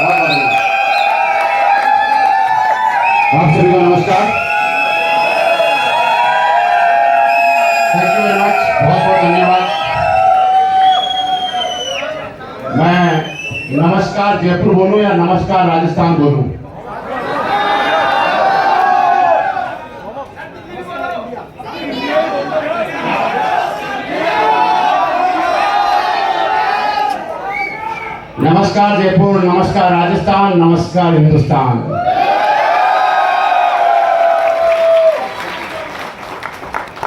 आप सभी को नमस्कार। थैंक यू वेरी मच, बहुत बहुत धन्यवाद। मैं नमस्कार जयपुर बोलूं या नमस्कार राजस्थान बोलूं? नमस्कार जयपुर, नमस्कार राजस्थान, नमस्कार हिंदुस्तान।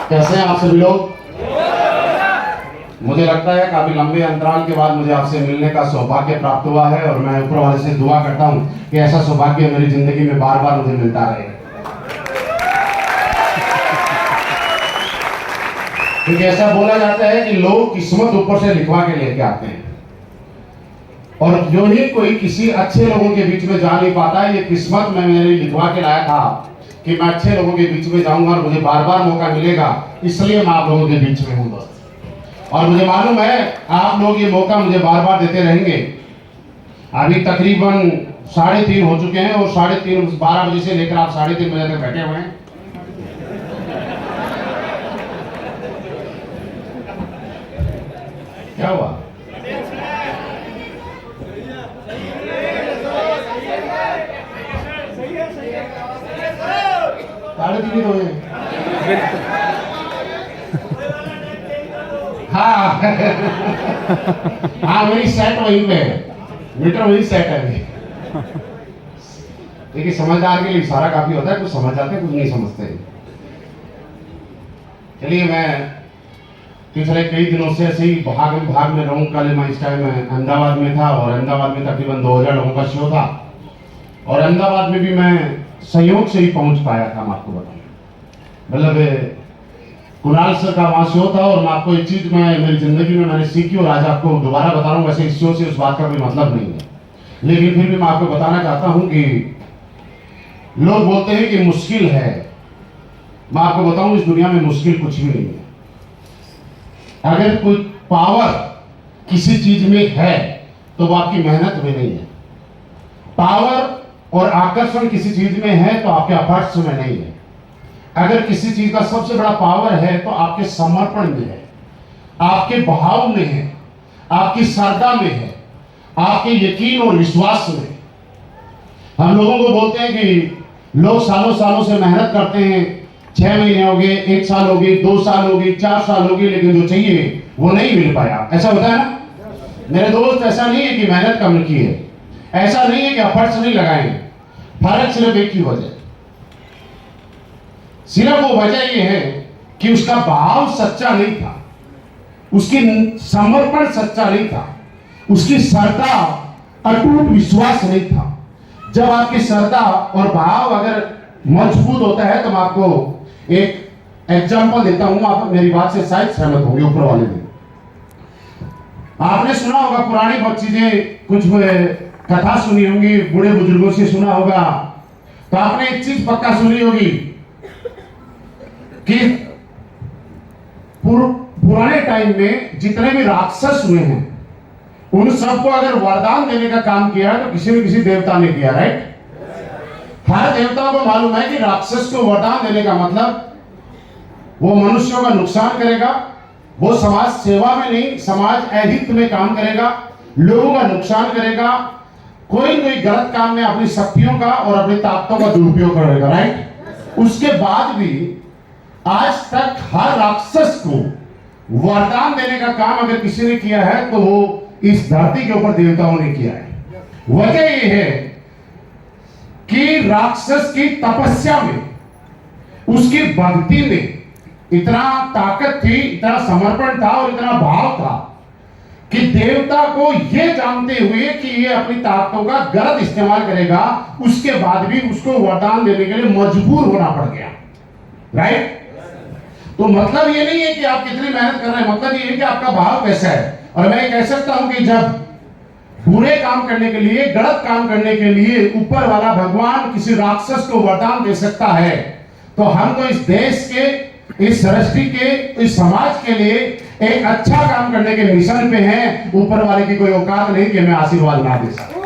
कैसे हैं आप सभी लोग? मुझे लगता है काफी लंबे अंतराल के बाद मुझे आपसे मिलने का सौभाग्य प्राप्त हुआ है और मैं ऊपर वाले से दुआ करता हूं कि ऐसा सौभाग्य मेरी जिंदगी में बार बार मुझे मिलता रहे। क्योंकि ऐसा बोला जाता है कि लोग किस्मत ऊपर से लिखवा के लेके आते हैं और जो ही कोई किसी अच्छे लोगों के बीच में जा नहीं पाता है, ये किस्मत में मेरे लिखवा के लाया था कि मैं अच्छे लोगों के बीच में जाऊंगा और मुझे बार बार मौका मिलेगा, इसलिए मैं आप लोगों के बीच में हूं दोस्त। और मुझे मालूम है आप लोग ये मौका मुझे बार बार देते रहेंगे। अभी तकरीबन 3:30 हो चुके हैं और 3:30 12 बजे से लेकर आप 3:30 बजे तक बैठे हुए हैं। क्या हुआ? हाँ हाँ, वही सेट वहीं पे है, मीटर वही सेट है। देखिए समझदार के लिए इशारा काफी होता है, कुछ समझ जाते हैं कुछ नहीं समझते। चलिए, मैं पिछले कई दिनों से ऐसे ही भाग में रहूं। कल मैं इस टाइम अहमदाबाद में था और अहमदाबाद में तकरीबन 2000 लोगों का शो था और अहमदाबाद में भी मैं संयोग से ही पहुंच पाया था। मैं आपको बताऊं, मतलब कुणाल सर का वहां शो था और मैं आपको एक चीज मैं मेरी जिंदगी में मैंने सीखी और आज आपको दोबारा बता रहा हूँ। वैसे इस शो से उस बात का कोई मतलब नहीं है, लेकिन फिर भी मैं आपको बताना चाहता हूं कि लोग बोलते हैं कि मुश्किल है। मैं आपको बताऊं इस दुनिया में मुश्किल कुछ भी नहीं है। अगर कोई पावर किसी चीज में है तो वो आपकी मेहनत में नहीं है। पावर और आकर्षण किसी चीज में है तो आपके एफर्ट्स में नहीं है। अगर किसी चीज का सबसे बड़ा पावर है तो आपके समर्पण में है, आपके भाव में है, आपकी श्रद्धा में है, आपके यकीन और विश्वास में। हम लोगों को बोलते हैं कि लोग सालों सालों से मेहनत करते हैं, 6 महीने हो गए, 1 साल हो गई, 2 साल हो गई, 4 साल हो गई, लेकिन जो चाहिए वो नहीं मिल पाया। ऐसा होता है ना मेरे दोस्त? ऐसा नहीं है कि मेहनत कम की है, ऐसा नहीं है कि एफर्ट्स नहीं लगाए। फर्क सिर्फ एक ही वजह, सिर्फ वो वजह ये है कि उसका भाव सच्चा नहीं था, उसकी समर्पण सच्चा नहीं था, उसकी श्रद्धा अटूट विश्वास नहीं था। जब आपकी श्रद्धा और भाव अगर मजबूत होता है तो मैं आपको एक एग्जांपल देता हूं, आप मेरी बात से शायद सहमत होंगे। ऊपर वाले दिन आपने सुना होगा पुरानी बहुत चीजें, कुछ कथा सुनी होगी, बूढ़े बुजुर्गों से सुना होगा, तो आपने एक चीज पक्का सुनी होगी कि पुराने टाइम में जितने भी राक्षस हुए हैं उन सबको अगर वरदान देने का काम किया तो किसी न किसी देवता ने किया, राइट? हर देवता को मालूम है कि राक्षस को वरदान देने का मतलब वो मनुष्यों का नुकसान करेगा, वो समाज सेवा में नहीं समाज अहित में काम करेगा, लोगों का नुकसान करेगा, कोई गलत काम में अपनी शक्तियों का और अपनी ताकतों का दुरुपयोग करेगा, राइट? उसके बाद भी आज तक हर राक्षस को वरदान देने का काम अगर किसी ने किया है तो वो इस धरती के ऊपर देवताओं ने किया है। वजह ये है कि राक्षस की तपस्या में, उसकी भक्ति में इतना ताकत थी, इतना समर्पण था और इतना भाव था कि देवता को यह जानते हुए कि ये अपनी ताकतों का गलत इस्तेमाल करेगा, उसके बाद भी उसको वरदान देने के लिए मजबूर होना पड़ गया, राइट? तो मतलब ये नहीं है कि आप कितनी मेहनत कर रहे हैं, मतलब ये है कि आपका भाव कैसा है। और मैं कह सकता हूं कि जब बुरे काम करने के लिए, गलत काम करने के लिए ऊपर वाला भगवान किसी राक्षस को वरदान दे सकता है, तो हम तो इस देश के, इस सृष्टि के, इस समाज के लिए एक अच्छा काम करने के मिशन पे हैं। ऊपर वाले की कोई औकात नहीं कि मैं आशीर्वाद ना दे सकूं।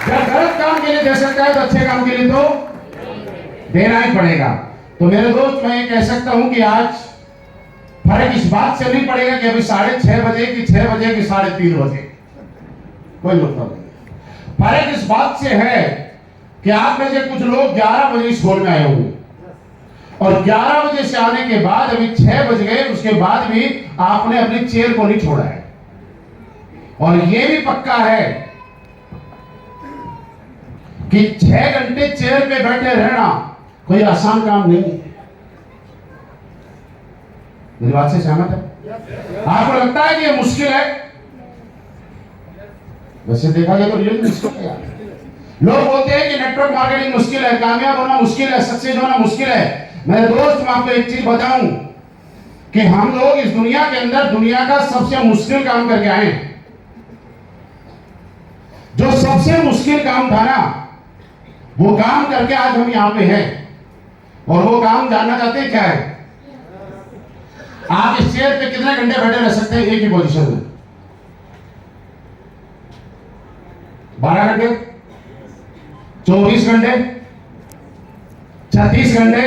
जब गलत काम के लिए दे सकता है तो अच्छे काम के लिए तो देना ही पड़ेगा। तो मेरे दोस्त, मैं ये कह सकता हूं कि आज फर्क इस बात से नहीं पड़ेगा कि अभी 6:30 बजे कि 6 बजे कि 3:30 बजे, कोई मतलब नहीं। फर्क इस बात से है कि आप में से कुछ लोग 11 बजे इस हॉल में आए होंगे और 11 बजे से आने के बाद अभी 6 बज गए, उसके बाद भी आपने अपनी चेयर को नहीं छोड़ा है। और यह भी पक्का है कि 6 घंटे चेयर पे बैठे रहना कोई आसान काम नहीं है। मेरी बात से सहमत है? आपको लगता है कि यह मुश्किल है? वैसे देखा जाए तो रियल मुश्किल है यार। लोग बोलते हैं कि नेटवर्क मार्केटिंग मुश्किल है, कामयाब होना मुश्किल है, सक्सेस होना मुश्किल है। मेरे दोस्त, मैं आपको एक चीज बताऊं कि हम लोग इस दुनिया के अंदर दुनिया का सबसे मुश्किल काम करके आए हैं। जो सबसे मुश्किल काम था ना, वो काम करके आज हम यहां पे हैं। और वो काम जानना चाहते हैं क्या है? आप इस चेयर पे कितने घंटे बैठे रह सकते हैं एक ही पोजीशन में? 12 घंटे, 24 घंटे, 36 घंटे,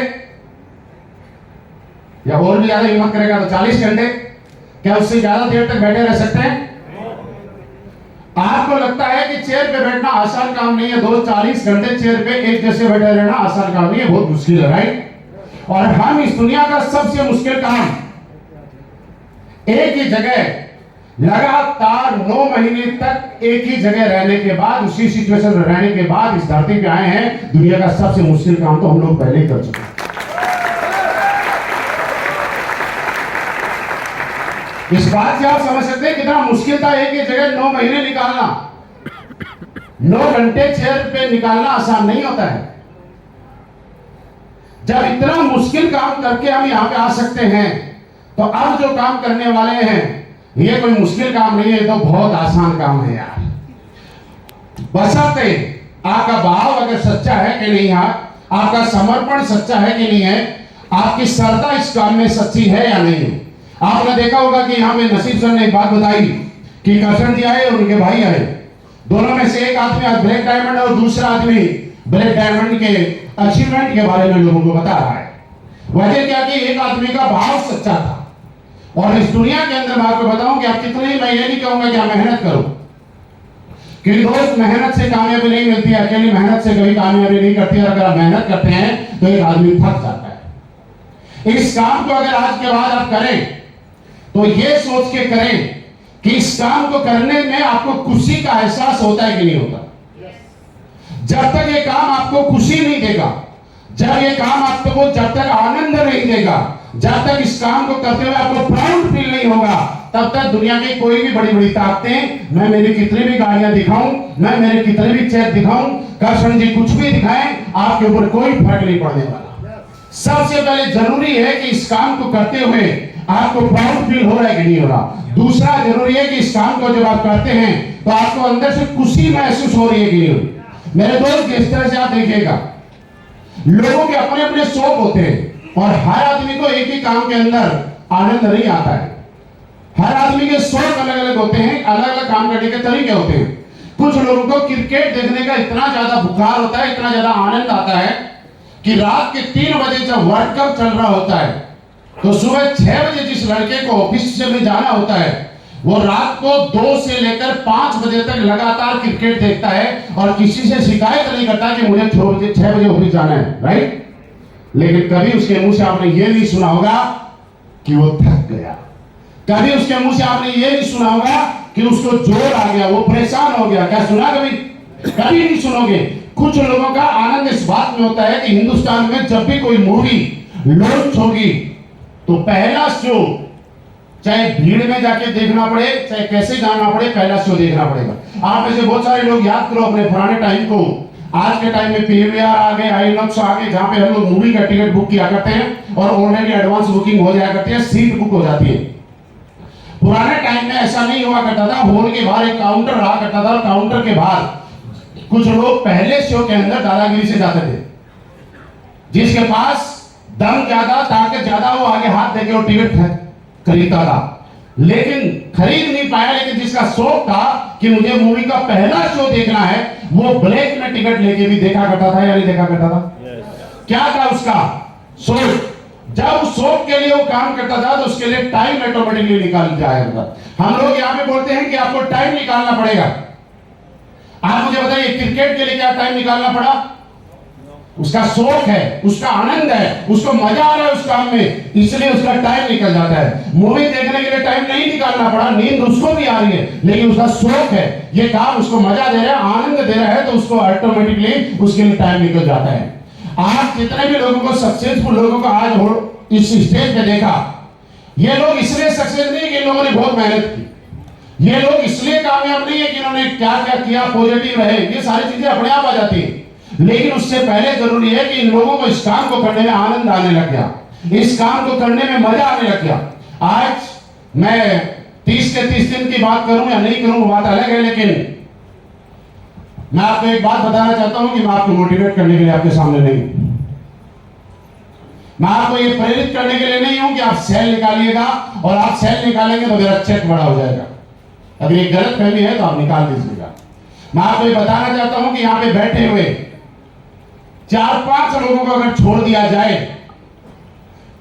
या और भी ज्यादा हिम्मत करेगा तो 40 घंटे। क्या उससे ज्यादा देर तक बैठे रह सकते हैं? आपको लगता है कि चेयर पे बैठना आसान काम नहीं है दोस्त? 40 घंटे चेयर पे एक जैसे बैठे रहना आसान काम नहीं है, बहुत मुश्किल है, राइट? और हम इस दुनिया का सबसे मुश्किल काम एक ही जगह लगातार 9 महीने तक एक ही जगह रहने के बाद, उसी सिचुएशन में रहने के बाद इस धरती पे आए हैं। दुनिया का सबसे मुश्किल काम तो हम लोग पहले ही कर चुके हैं। इस बात से आप समझ सकते हैं कितना मुश्किल था एक ही जगह 9 महीने निकालना। 9 घंटे चेयर पे निकालना आसान नहीं होता है। जब इतना मुश्किल काम करके हम यहां पे आ सकते हैं, तो अब जो काम करने वाले हैं ये कोई मुश्किल काम नहीं है, तो बहुत आसान काम है यार। बशर्ते आपका भाव अगर सच्चा है कि नहीं है, आपका समर्पण सच्चा है कि नहीं है, आपकी श्रद्धा इस काम में सच्ची है या नहीं है। आपने देखा होगा कि यहाँ पे नसीब सर ने एक बात बताई कि करशन जी आए और उनके भाई आए, दोनों में से एक आदमी आज ब्लैक डायमंड और दूसरा आदमी ब्लैक डायमंड के अचीवमेंट के बारे में लोगों को बता रहा है। वजह क्या कि एक आदमी का भाव सच्चा था। और इस दुनिया के अंदर मैं आपको बताऊं कि आप कितने, मैं ये नहीं कहूंगा कि आप मेहनत करो, क्योंकि दोस्त मेहनत से कामयाबी नहीं मिलती, अकेली मेहनत से कभी कामयाबी नहीं करती। और अगर आप मेहनत करते हैं तो एक आदमी थक जाता है। इस काम को अगर आज के बाद आप करें तो ये सोच के करें कि इस काम को करने में आपको खुशी का एहसास होता है कि नहीं होता। जब तक ये काम आपको खुशी नहीं देगा, जब ये काम आपको जब तक आनंद नहीं देगा, जब तक इस काम को करते हुए आपको प्राउड फील नहीं होगा, तब तक दुनिया की कोई भी बड़ी बड़ी ताकतें, मैं मेरी कितनी भी गाड़ियां दिखाऊं, मैं मेरे कितने भी चेक दिखाऊं, करशन जी कुछ भी दिखाएं, आपके ऊपर कोई फर्क नहीं पड़ने वाला। सबसे पहले जरूरी है कि इस काम को करते हुए आपको प्राउड फील हो रहा है कि नहीं हो रहा। दूसरा जरूरी है कि इस काम को जब आप करते हैं तो आपको अंदर से खुशी महसूस हो रही है कि नहीं हो रही। मेरे दोस्त, इस तरह से आप देखिएगा, लोगों के अपने अपने शौक होते हैं और हर आदमी को एक ही काम के अंदर आनंद नहीं आता है। हर आदमी के शौक अलग अलग होते हैं, अलग अलग काम करने के तरीके होते हैं। कुछ लोगों को क्रिकेट देखने का इतना ज्यादा बुखार होता है, इतना ज्यादा आनंद आता है कि रात के 3 बजे जब वर्ल्ड कप चल रहा होता है तो सुबह 6 बजे जिस लड़के को ऑफिस से में जाना होता है, वो रात को 2 से लेकर 5 बजे तक लगातार क्रिकेट देखता है और किसी से शिकायत नहीं करता कि मुझे 6 बजे ऑफिस जाना है, राइट? लेकिन कभी उसके मुंह से आपने ये नहीं सुना होगा कि वो थक गया। कभी उसके मुंह से आपने ये नहीं सुना होगा कि उसको जोर आ गया, वो परेशान हो गया। क्या सुना? कभी नहीं सुनोगे। कुछ लोगों का आनंद इस बात में होता है कि हिंदुस्तान में जब भी कोई मूवी लॉन्च होगी तो पहला शो, चाहे भीड़ में जाके देखना पड़े, चाहे कैसे जाना पड़े, पहला शो देखना पड़ेगा। आप में से बहुत सारे लोग याद करो अपने पुराने टाइम को। आज के टाइम में पीवीआर आ गए, आईनॉक्स आ गए, जहां पे हम लोग मूवी का टिकट बुक किया करते हैं और ऑलरेडी एडवांस बुकिंग हो जाया करती है, सीट बुक हो जाती है। पुराने टाइम में ऐसा नहीं हुआ करता था। हॉल के बाहर एक काउंटर रहा करता था और काउंटर के बाहर कुछ लोग पहले शो के अंदर दादागिरी से जाते थे। जिसके पास दम ज्यादा, ताकत ज्यादा, वो आगे हाथ देके वो टिकट खरीदता था। लेकिन खरीद नहीं पाया, लेकिन जिसका शौक था कि मुझे मूवी का पहला शो देखना है, वो ब्लैक में टिकट लेके भी देखा करता था या नहीं देखा करता था? क्या था उसका शौक? जब उस शौक के लिए वो काम करता था तो उसके लिए टाइम ऑटोमेटिकली निकाल जाया करता। हम लोग यहाँ पे बोलते हैं कि आपको टाइम निकालना पड़ेगा। आप मुझे बताइए, क्रिकेट के लिए क्या टाइम निकालना पड़ा? उसका शौक है, उसका आनंद है, उसको मजा आ रहा है उस काम में, इसलिए उसका टाइम निकल जाता है। मूवी देखने के लिए टाइम नहीं निकालना पड़ा, नींद उसको भी आ रही है, लेकिन उसका शौक है, ये काम उसको मजा दे रहा है, आनंद दे रहा है, तो उसको ऑटोमेटिकली उसके लिए टाइम निकल जाता है। आज जितने भी लोगों को, सक्सेसफुल लोगों को आज इस स्टेज पे देखा, ये लोग इसलिए सक्सेस नहीं कि इन लोगों ने बहुत मेहनत की, ये लोग इसलिए कामयाब नहीं है कि इन्होंने क्या क्या किया, पॉजिटिव रहे, ये सारी चीजें अपने आप आ जाती है। लेकिन उससे पहले जरूरी है कि इन लोगों को इस काम को करने में आनंद आने लग गया, इस काम को करने में मजा आने लग गया। आज मैं 30 के 30 दिन की बात करूं या नहीं करूं, बात अलग है, लेकिन मैं आपको एक बात बताना चाहता हूं कि मैं आपको मोटिवेट करने के लिए आपके सामने नहीं, मैं आपको ये प्रेरित करने के लिए नहीं हूं कि आप सेल निकालिएगा और आप सेल निकालेंगे तो मेरा चेक बड़ा हो जाएगा। अगर ये गलत फहमी है तो आप निकाल दीजिएगा। मैं आपको ये बताना चाहता हूं कि यहां पे बैठे हुए 4-5 लोगों को अगर छोड़ दिया जाए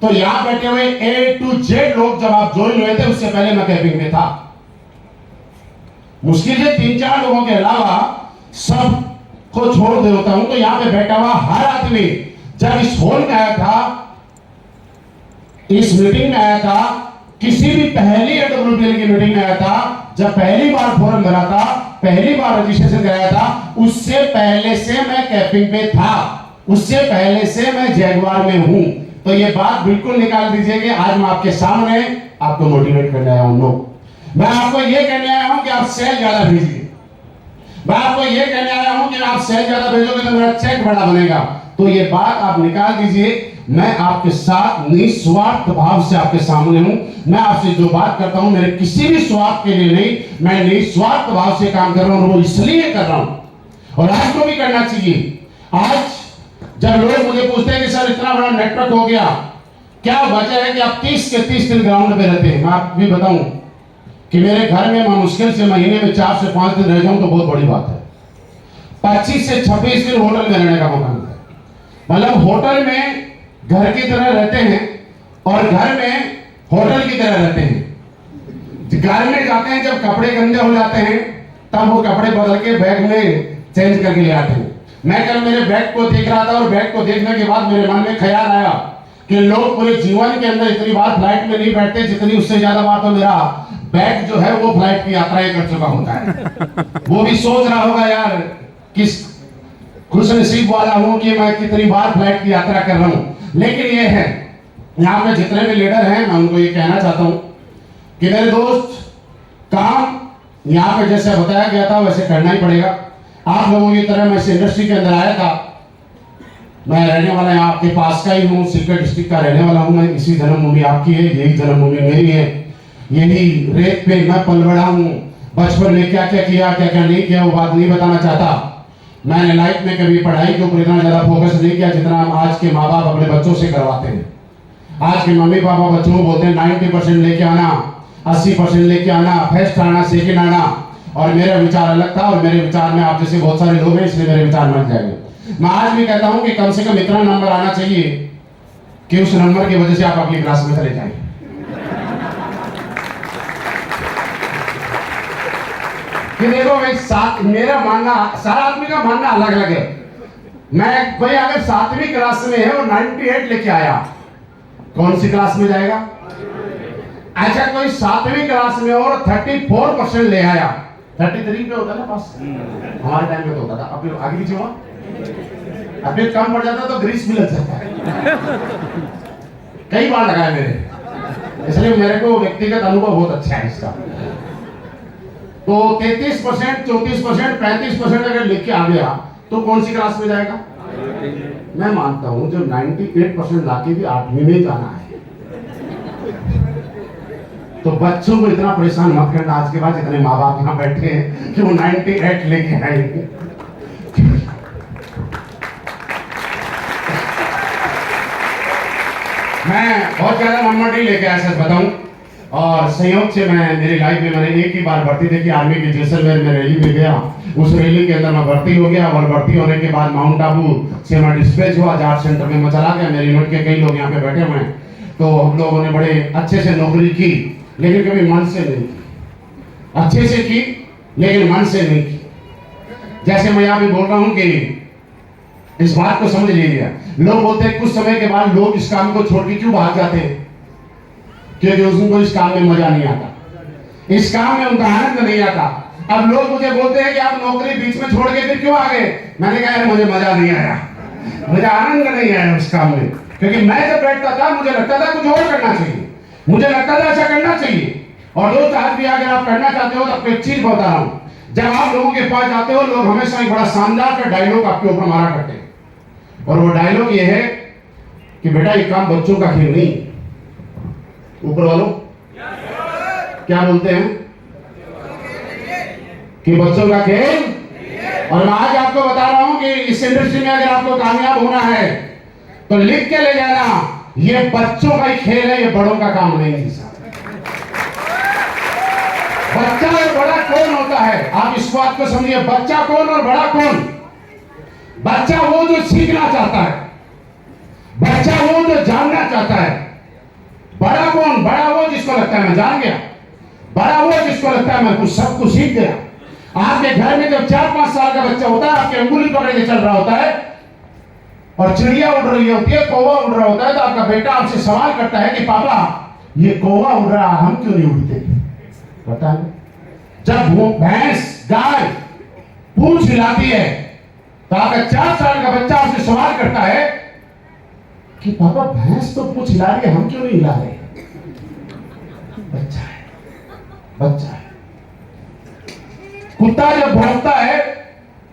तो यहां बैठे हुए A to Z लोग जब आप ज्वाइन हुए थे उससे पहले मैं कैंपिंग में था। मुश्किल से 3-4 लोगों के अलावा सब को छोड़ देता हूं तो यहां पे बैठा हुआ हर आदमी जब इस हॉल में आया था, इस मीटिंग में आया था, किसी भी पहली AWPL की मीटिंग में आया था, जब पहली बार फॉर्म भरा था, पहली बार रजिस्ट्रेशन कराया था, उससे पहले से मैं कैंपिंग पे था, उससे पहले से मैं जैगवार में हूं। तो ये बात बिल्कुल निकाल दीजिए कि आज मैं आपके सामने आपको मोटिवेट करने आया हूं। मैं आपको ये कहने आया हूं कि आप सेल ज्यादा भेजिए, मैं आपको ये कहने आया हूं कि आप सेल ज्यादा भेजोगे तो मेरा चेक बड़ा बनेगा। तो ये बात आप निकाल दीजिए। मैं आपके साथ निस्वार्थ भाव से आपके सामने हूं। मैं आपसे जो बात करता हूं मेरे किसी भी स्वार्थ के लिए नहीं, मैं निस्वार्थ भाव से काम कर रहा हूं, वो इसलिए कर रहा हूं और आपको भी करना चाहिए। आज जब लोग मुझे पूछते हैं कि सर इतना बड़ा नेटवर्क हो गया, क्या वजह है कि आप 30 के 30 दिन ग्राउंड पे रहते हैं? मैं आपको भी बताऊं कि मेरे घर में मैं मुश्किल से महीने में 4 से 5 दिन रह जाऊं तो बहुत बड़ी बात है। 25 से 26 दिन होटल में रहने का मौका मिलता है। मतलब होटल में घर की तरह रहते हैं और घर में होटल की तरह रहते हैं। घर में जाते हैं, जब कपड़े गंदे हो जाते हैं तब वो कपड़े बदल के बैग में चेंज करके ले आते हैं। मैं कल मेरे बैग को देख रहा था और बैग को देखने के बाद मेरे मन में ख्याल आया कि लोग पूरे जीवन के अंदर इतनी बार फ्लाइट में नहीं बैठते जितनी उससे ज्यादा बार तो मेरा बैग जो है वो फ्लाइट की यात्राएं कर चुका होता है। वो भी सोच रहा होगा यार किस खुश नसीब वाला हूं कि मैं कितनी बार फ्लाइट की यात्रा कर रहा हूं। लेकिन ये है, यहाँ पे जितने भी लीडर हैं मैं उनको ये कहना चाहता हूं कि मेरे दोस्त, काम यहाँ पे जैसे बताया गया था वैसे करना ही पड़ेगा। आप लोगों की तरह मैं इस इंडस्ट्री के अंदर आया था, मैं रहने वाला यहाँ आपके पास का ही हूँ, सीकर डिस्ट्रिक्ट का रहने वाला हूँ। मैं इसी जन्मभूमि आपकी है, यही जन्मभूमि मेरी है, यही रेत पे मैं पल बढ़ा हूँ। बचपन में क्या क्या किया क्या क्या नहीं किया वो बात नहीं बताना चाहता। मैंने लाइफ में कभी पढ़ाई के ऊपर इतना ज्यादा फोकस नहीं किया जितना हम आज के माँ बाप अपने बच्चों से करवाते हैं। आज के मम्मी पापा बच्चों को बोलते हैं 90% लेके आना, 80% लेके आना, फर्स्ट आना, सेकेंड आना। और मेरा विचार अलग था और मेरे विचार में आप जैसे बहुत सारे लोग हैं इसलिए मेरे विचार बन जाएंगे। मैं आज भी कहता हूं कि कम से कम इतना नंबर आना चाहिए कि उस नंबर की वजह से आप अगली क्लास में चले जाएं। कि देखो भाई, मेरा मानना, सारा आदमी का मानना अलग अलग है। मैं कोई अगर 7वीं क्लास में है और 98 लेके आया, कौन सी क्लास में जाएगा? अच्छा, कोई 7वीं क्लास में और 34% ले आया, 33 पे होता ना पास, हमारे टाइम में तो होता था, अब आगे पीछे हुआ, अब कम पड़ जाता तो ग्रीस भी लग जाता है। कई बार लगाया मेरे, इसलिए मेरे को व्यक्तिगत अनुभव बहुत अच्छा है इसका। तो 33%, 34%, 35% अगर लेके आ गया तो कौन सी क्लास में जाएगा? मैं मानता हूं जो 98% लाके भी 8वीं में जाना है। तो बच्चों को इतना परेशान मत करना आज के बाद, जितने माँ बाप यहाँ बैठे हैं कि वो 98 लेके आएंगे। मैं बहुत ज्यादा नंबर नहीं लेके आया, सच बताऊं और संयोग से मैं मेरी लाइफ में मैंने एक ही बार भर्ती देखी, आर्मी के जैसलमेर में रैली में गया। उस रैली के अंदर मैं भर्ती हो गया और भर्ती होने के बाद माउंट आबू से मैं डिस्पैच हुआ, जाट सेंटर में मैं चला गया। मेरे यूनिट के कई लोग यहाँ पे बैठे हुए हैं। तो हम लोगों ने बड़े अच्छे से नौकरी की, लेकिन कभी मन से नहीं की। अच्छे से की लेकिन मन से नहीं की। जैसे मैं यहाँ पे बोल रहा हूँ कि इस बात को समझ लीजिए, लोग बोलते हैं कुछ समय के बाद लोग इस काम को छोड़ के क्यों भाग जाते हैं, क्योंकि उनको इस काम में मजा नहीं आता, इस काम में उनका आनंद नहीं आता। अब लोग मुझे बोलते हैं कि आप नौकरी बीच में छोड़ के फिर क्यों आ गए। मैंने कहा यार मुझे मजा नहीं आया, मुझे आनंद नहीं आया उस काम में, क्योंकि मैं जब बैठता था मुझे लगता था कुछ और करना चाहिए, मुझे लगता था ऐसा करना चाहिए। और दोस्त आज भी अगर आप करना चाहते हो तो आपको एक चीज बता रहा हूं, जब आप लोगों के पास जाते हो लोग हमेशा एक बड़ा शानदार का डायलॉग आपके ऊपर मारा करते हैं, और वो डायलॉग ये है कि बेटा ये काम बच्चों का खेल नहीं। ऊपर वालों क्या बोलते हैं कि बच्चों का खेल। और मैं आज आपको बता रहा हूं कि इस इंडस्ट्री में अगर आपको कामयाब होना है तो लिख के ले जाना, ये बच्चों का ही खेल है, ये बड़ों का काम नहीं है। बच्चा और बड़ा कौन होता है, आप इस बात को समझिए। बच्चा कौन और बड़ा कौन? बच्चा वो जो सीखना चाहता है, बच्चा वो जो जानना चाहता है। बड़ा कौन? बड़ा वो जिसको लगता है मैं जान गया, बड़ा वो जिसको लगता है मैं कुछ सब कुछ सीख गया। आपके घर में जब 4-5 साल का बच्चा होता है, आपकी अंगुली पकड़ के चल रहा होता है और चिड़िया उड़ रही होती है, कौवा उड़ रहा होता है, तो आपका बेटा आपसे सवाल करता है कि पापा ये कौवा उड़ रहा है, हम क्यों नहीं उड़ते? पता नहीं। जब भैंस गाय पूंछ हिलाती है तो आपका 4 साल का बच्चा आपसे सवाल करता है कि पापा भैंस तो पूंछ हिला रही है, हम क्यों नहीं हिला रहे? बच्चा है, बच्चा है। कुत्ता जब भौंकता है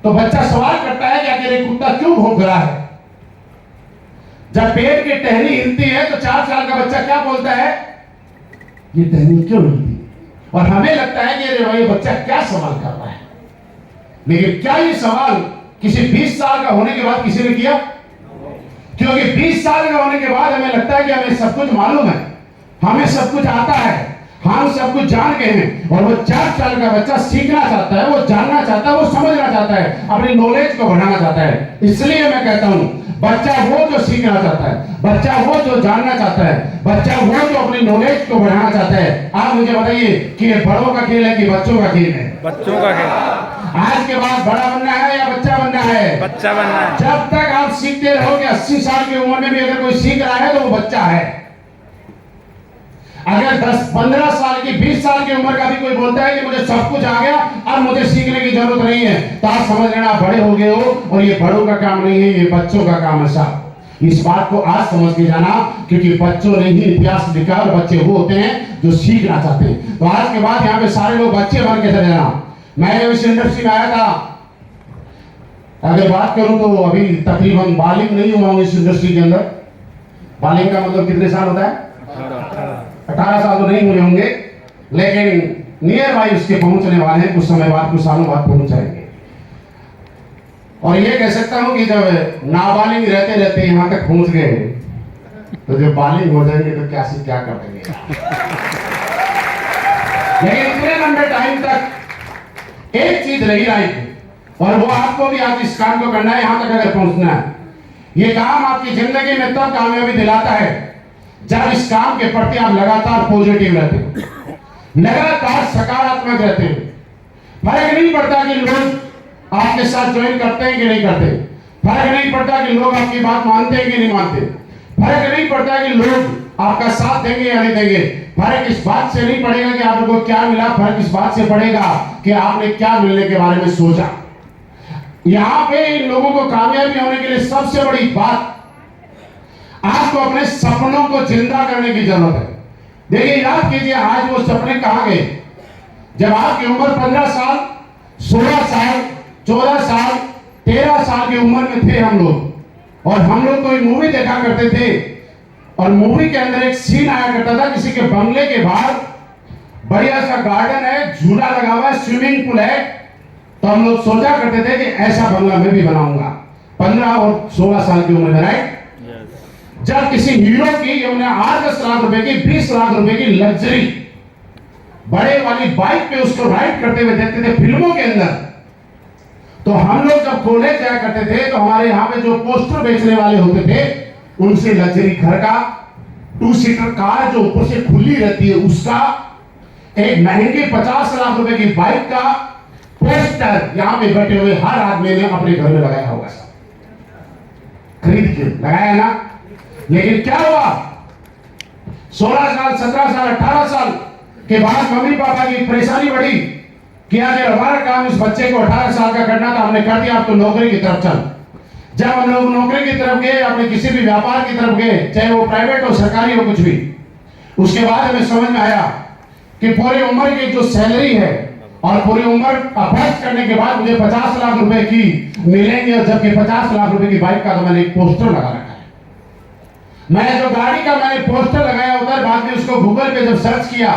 तो बच्चा सवाल करता है कि आखिर ये कुत्ता क्यों भौंक रहा है। जब पेट की टहनी हिलती है तो 4 साल का बच्चा क्या बोलता है? ये टहनी क्यों हिलती? और हमें लगता है कि अरे ये बच्चा क्या सवाल कर रहा है, लेकिन क्या ये सवाल किसी 20 साल का होने के बाद किसी ने किया? क्योंकि 20 साल का होने के बाद हमें लगता है कि हमें सब कुछ मालूम है, हमें सब कुछ आता है, हम सब कुछ जान गए हैं। और वो 4 साल का बच्चा सीखना चाहता है, वो जानना चाहता है, वो समझना चाहता है, अपनी नॉलेज को बढ़ाना चाहता है। इसलिए मैं कहता हूं बच्चा वो जो सीखना चाहता है, बच्चा वो जो जानना चाहता है, बच्चा वो जो अपनी नॉलेज को बढ़ाना चाहता है। आप मुझे बताइए कि ये बड़ों का खेल है कि बच्चों का खेल है? बच्चों का खेल। आज के बाद बड़ा बनना है या बच्चा बनना है? बच्चा बनना है। जब तक आप सीखते रहोगे, 80 साल की उम्र में भी अगर कोई सीख रहा है तो वो बच्चा है। अगर 10-15 साल की 20 साल की उम्र का भी कोई बोलता है कि मुझे सब कुछ आ गया, अब मुझे सीखने की जरूरत नहीं है, तो आप समझ लेना बड़े हो गए हो, और ये बड़ों का काम नहीं है, ये बच्चों का काम है साहब। इस बात को आज समझ के जाना, क्योंकि बच्चों ने ही इतिहास लिखा और बच्चे वो होते हैं जो सीखना चाहते हैं। तो आज के बाद यहाँ पे सारे लोग बच्चे बन के चले जाना। मैं जब इस इंडस्ट्री में आया था, अगर बात करूं तो अभी तकरीबन बालिग नहीं हुआ हूं इस इंडस्ट्री के अंदर। बालिग का मतलब कितने साल होता है? 18 साल तो नहीं हुए होंगे, लेकिन नियर बाई उसके पहुंचने वाले हैं, कुछ समय बाद, कुछ सालों बाद पहुंच जाएंगे। और ये कह सकता हूं कि जब नाबालिग रहते रहते यहां तक पहुंच गए, तो जब बालिग हो जाएंगे तो क्या से क्या कर देंगे। लेकिन इतने लंबे टाइम तक एक चीज रही लाइफ में, और वो आपको भी आज इस काम को करना है, यहां तक अगर पहुंचना है। ये काम आपकी जिंदगी में तब कामयाबी दिलाता है जब इस काम के प्रति आप लगातार पॉजिटिव रहते हो, लगातार सकारात्मक रहते हो। फर्क नहीं पड़ता कि लोग आपके साथ ज्वाइन करते हैं कि नहीं करते, फर्क नहीं पड़ता कि लोग आपकी बात मानते हैं कि नहीं मानते, फर्क नहीं पड़ता कि लोग आपका साथ देंगे या नहीं देंगे। फर्क इस बात से नहीं पड़ेगा कि आप लोगों को क्या मिला, फर्क इस बात से पड़ेगा कि आपने क्या मिलने के बारे में सोचा। यहां पे इन लोगों को कामयाबी होने के लिए सबसे बड़ी बात, आपको अपने सपनों को जिंदा करने की जरूरत है। देखिए, याद कीजिए आज वो सपने कहां गए जब आपकी उम्र 15 साल, 16 साल, 14 साल, 13 साल की उम्र में थे हम लोग, और हम लोग कोई मूवी देखा करते थे, और मूवी के अंदर एक सीन आया करता था, किसी के बंगले के बाहर बढ़िया सा गार्डन है, झूला लगा हुआ है, स्विमिंग पूल है, तो हम लोग सोचा करते थे कि ऐसा बंगला मैं भी बनाऊंगा। 15 और 16 साल की उम्र में, राइट? जब किसी हीरो की हमने 8-10 लाख रुपए की, 20 लाख रुपए की लग्जरी बड़े वाली बाइक पे उसको राइड करते हुए देखते थे फिल्मों के अंदर। तो हम लोग जब कॉलेज जाया करते थे तो हमारे यहाँ पे जो पोस्टर बेचने वाले होते थे उनसे लग्जरी घर का, 2 सीटर कार जो ऊपर से खुली रहती है उसका, एक महंगी 50 लाख रुपए की बाइक का पोस्टर यहाँ पे बैठे हुए हर आदमी ने अपने घर में लगाया होगा, खरीद के लगाया ना। लेकिन क्या हुआ, 16 साल 17 साल 18 साल के बाद मम्मी पापा की परेशानी बढ़ी कि अगर हमारा काम इस बच्चे को 18 साल का करना था, हमने कर दिया, आप तो नौकरी की तरफ चल। जब हम लोग नौकरी की तरफ गए, अपने किसी भी व्यापार की तरफ गए, चाहे वो प्राइवेट हो सरकारी हो कुछ भी, उसके बाद हमें समझ में आया कि पूरी उम्र की जो सैलरी है और पूरी उम्र अभ्यास करने के बाद मुझे 50 लाख रुपए की मिलेंगे, और जबकि 50 लाख रुपए की बाइक का तो मैंने एक पोस्टर लगा रखा है। मैं जो गाड़ी का मैंने पोस्टर लगाया होता है, बाद में उसको गूगल पे जब सर्च किया,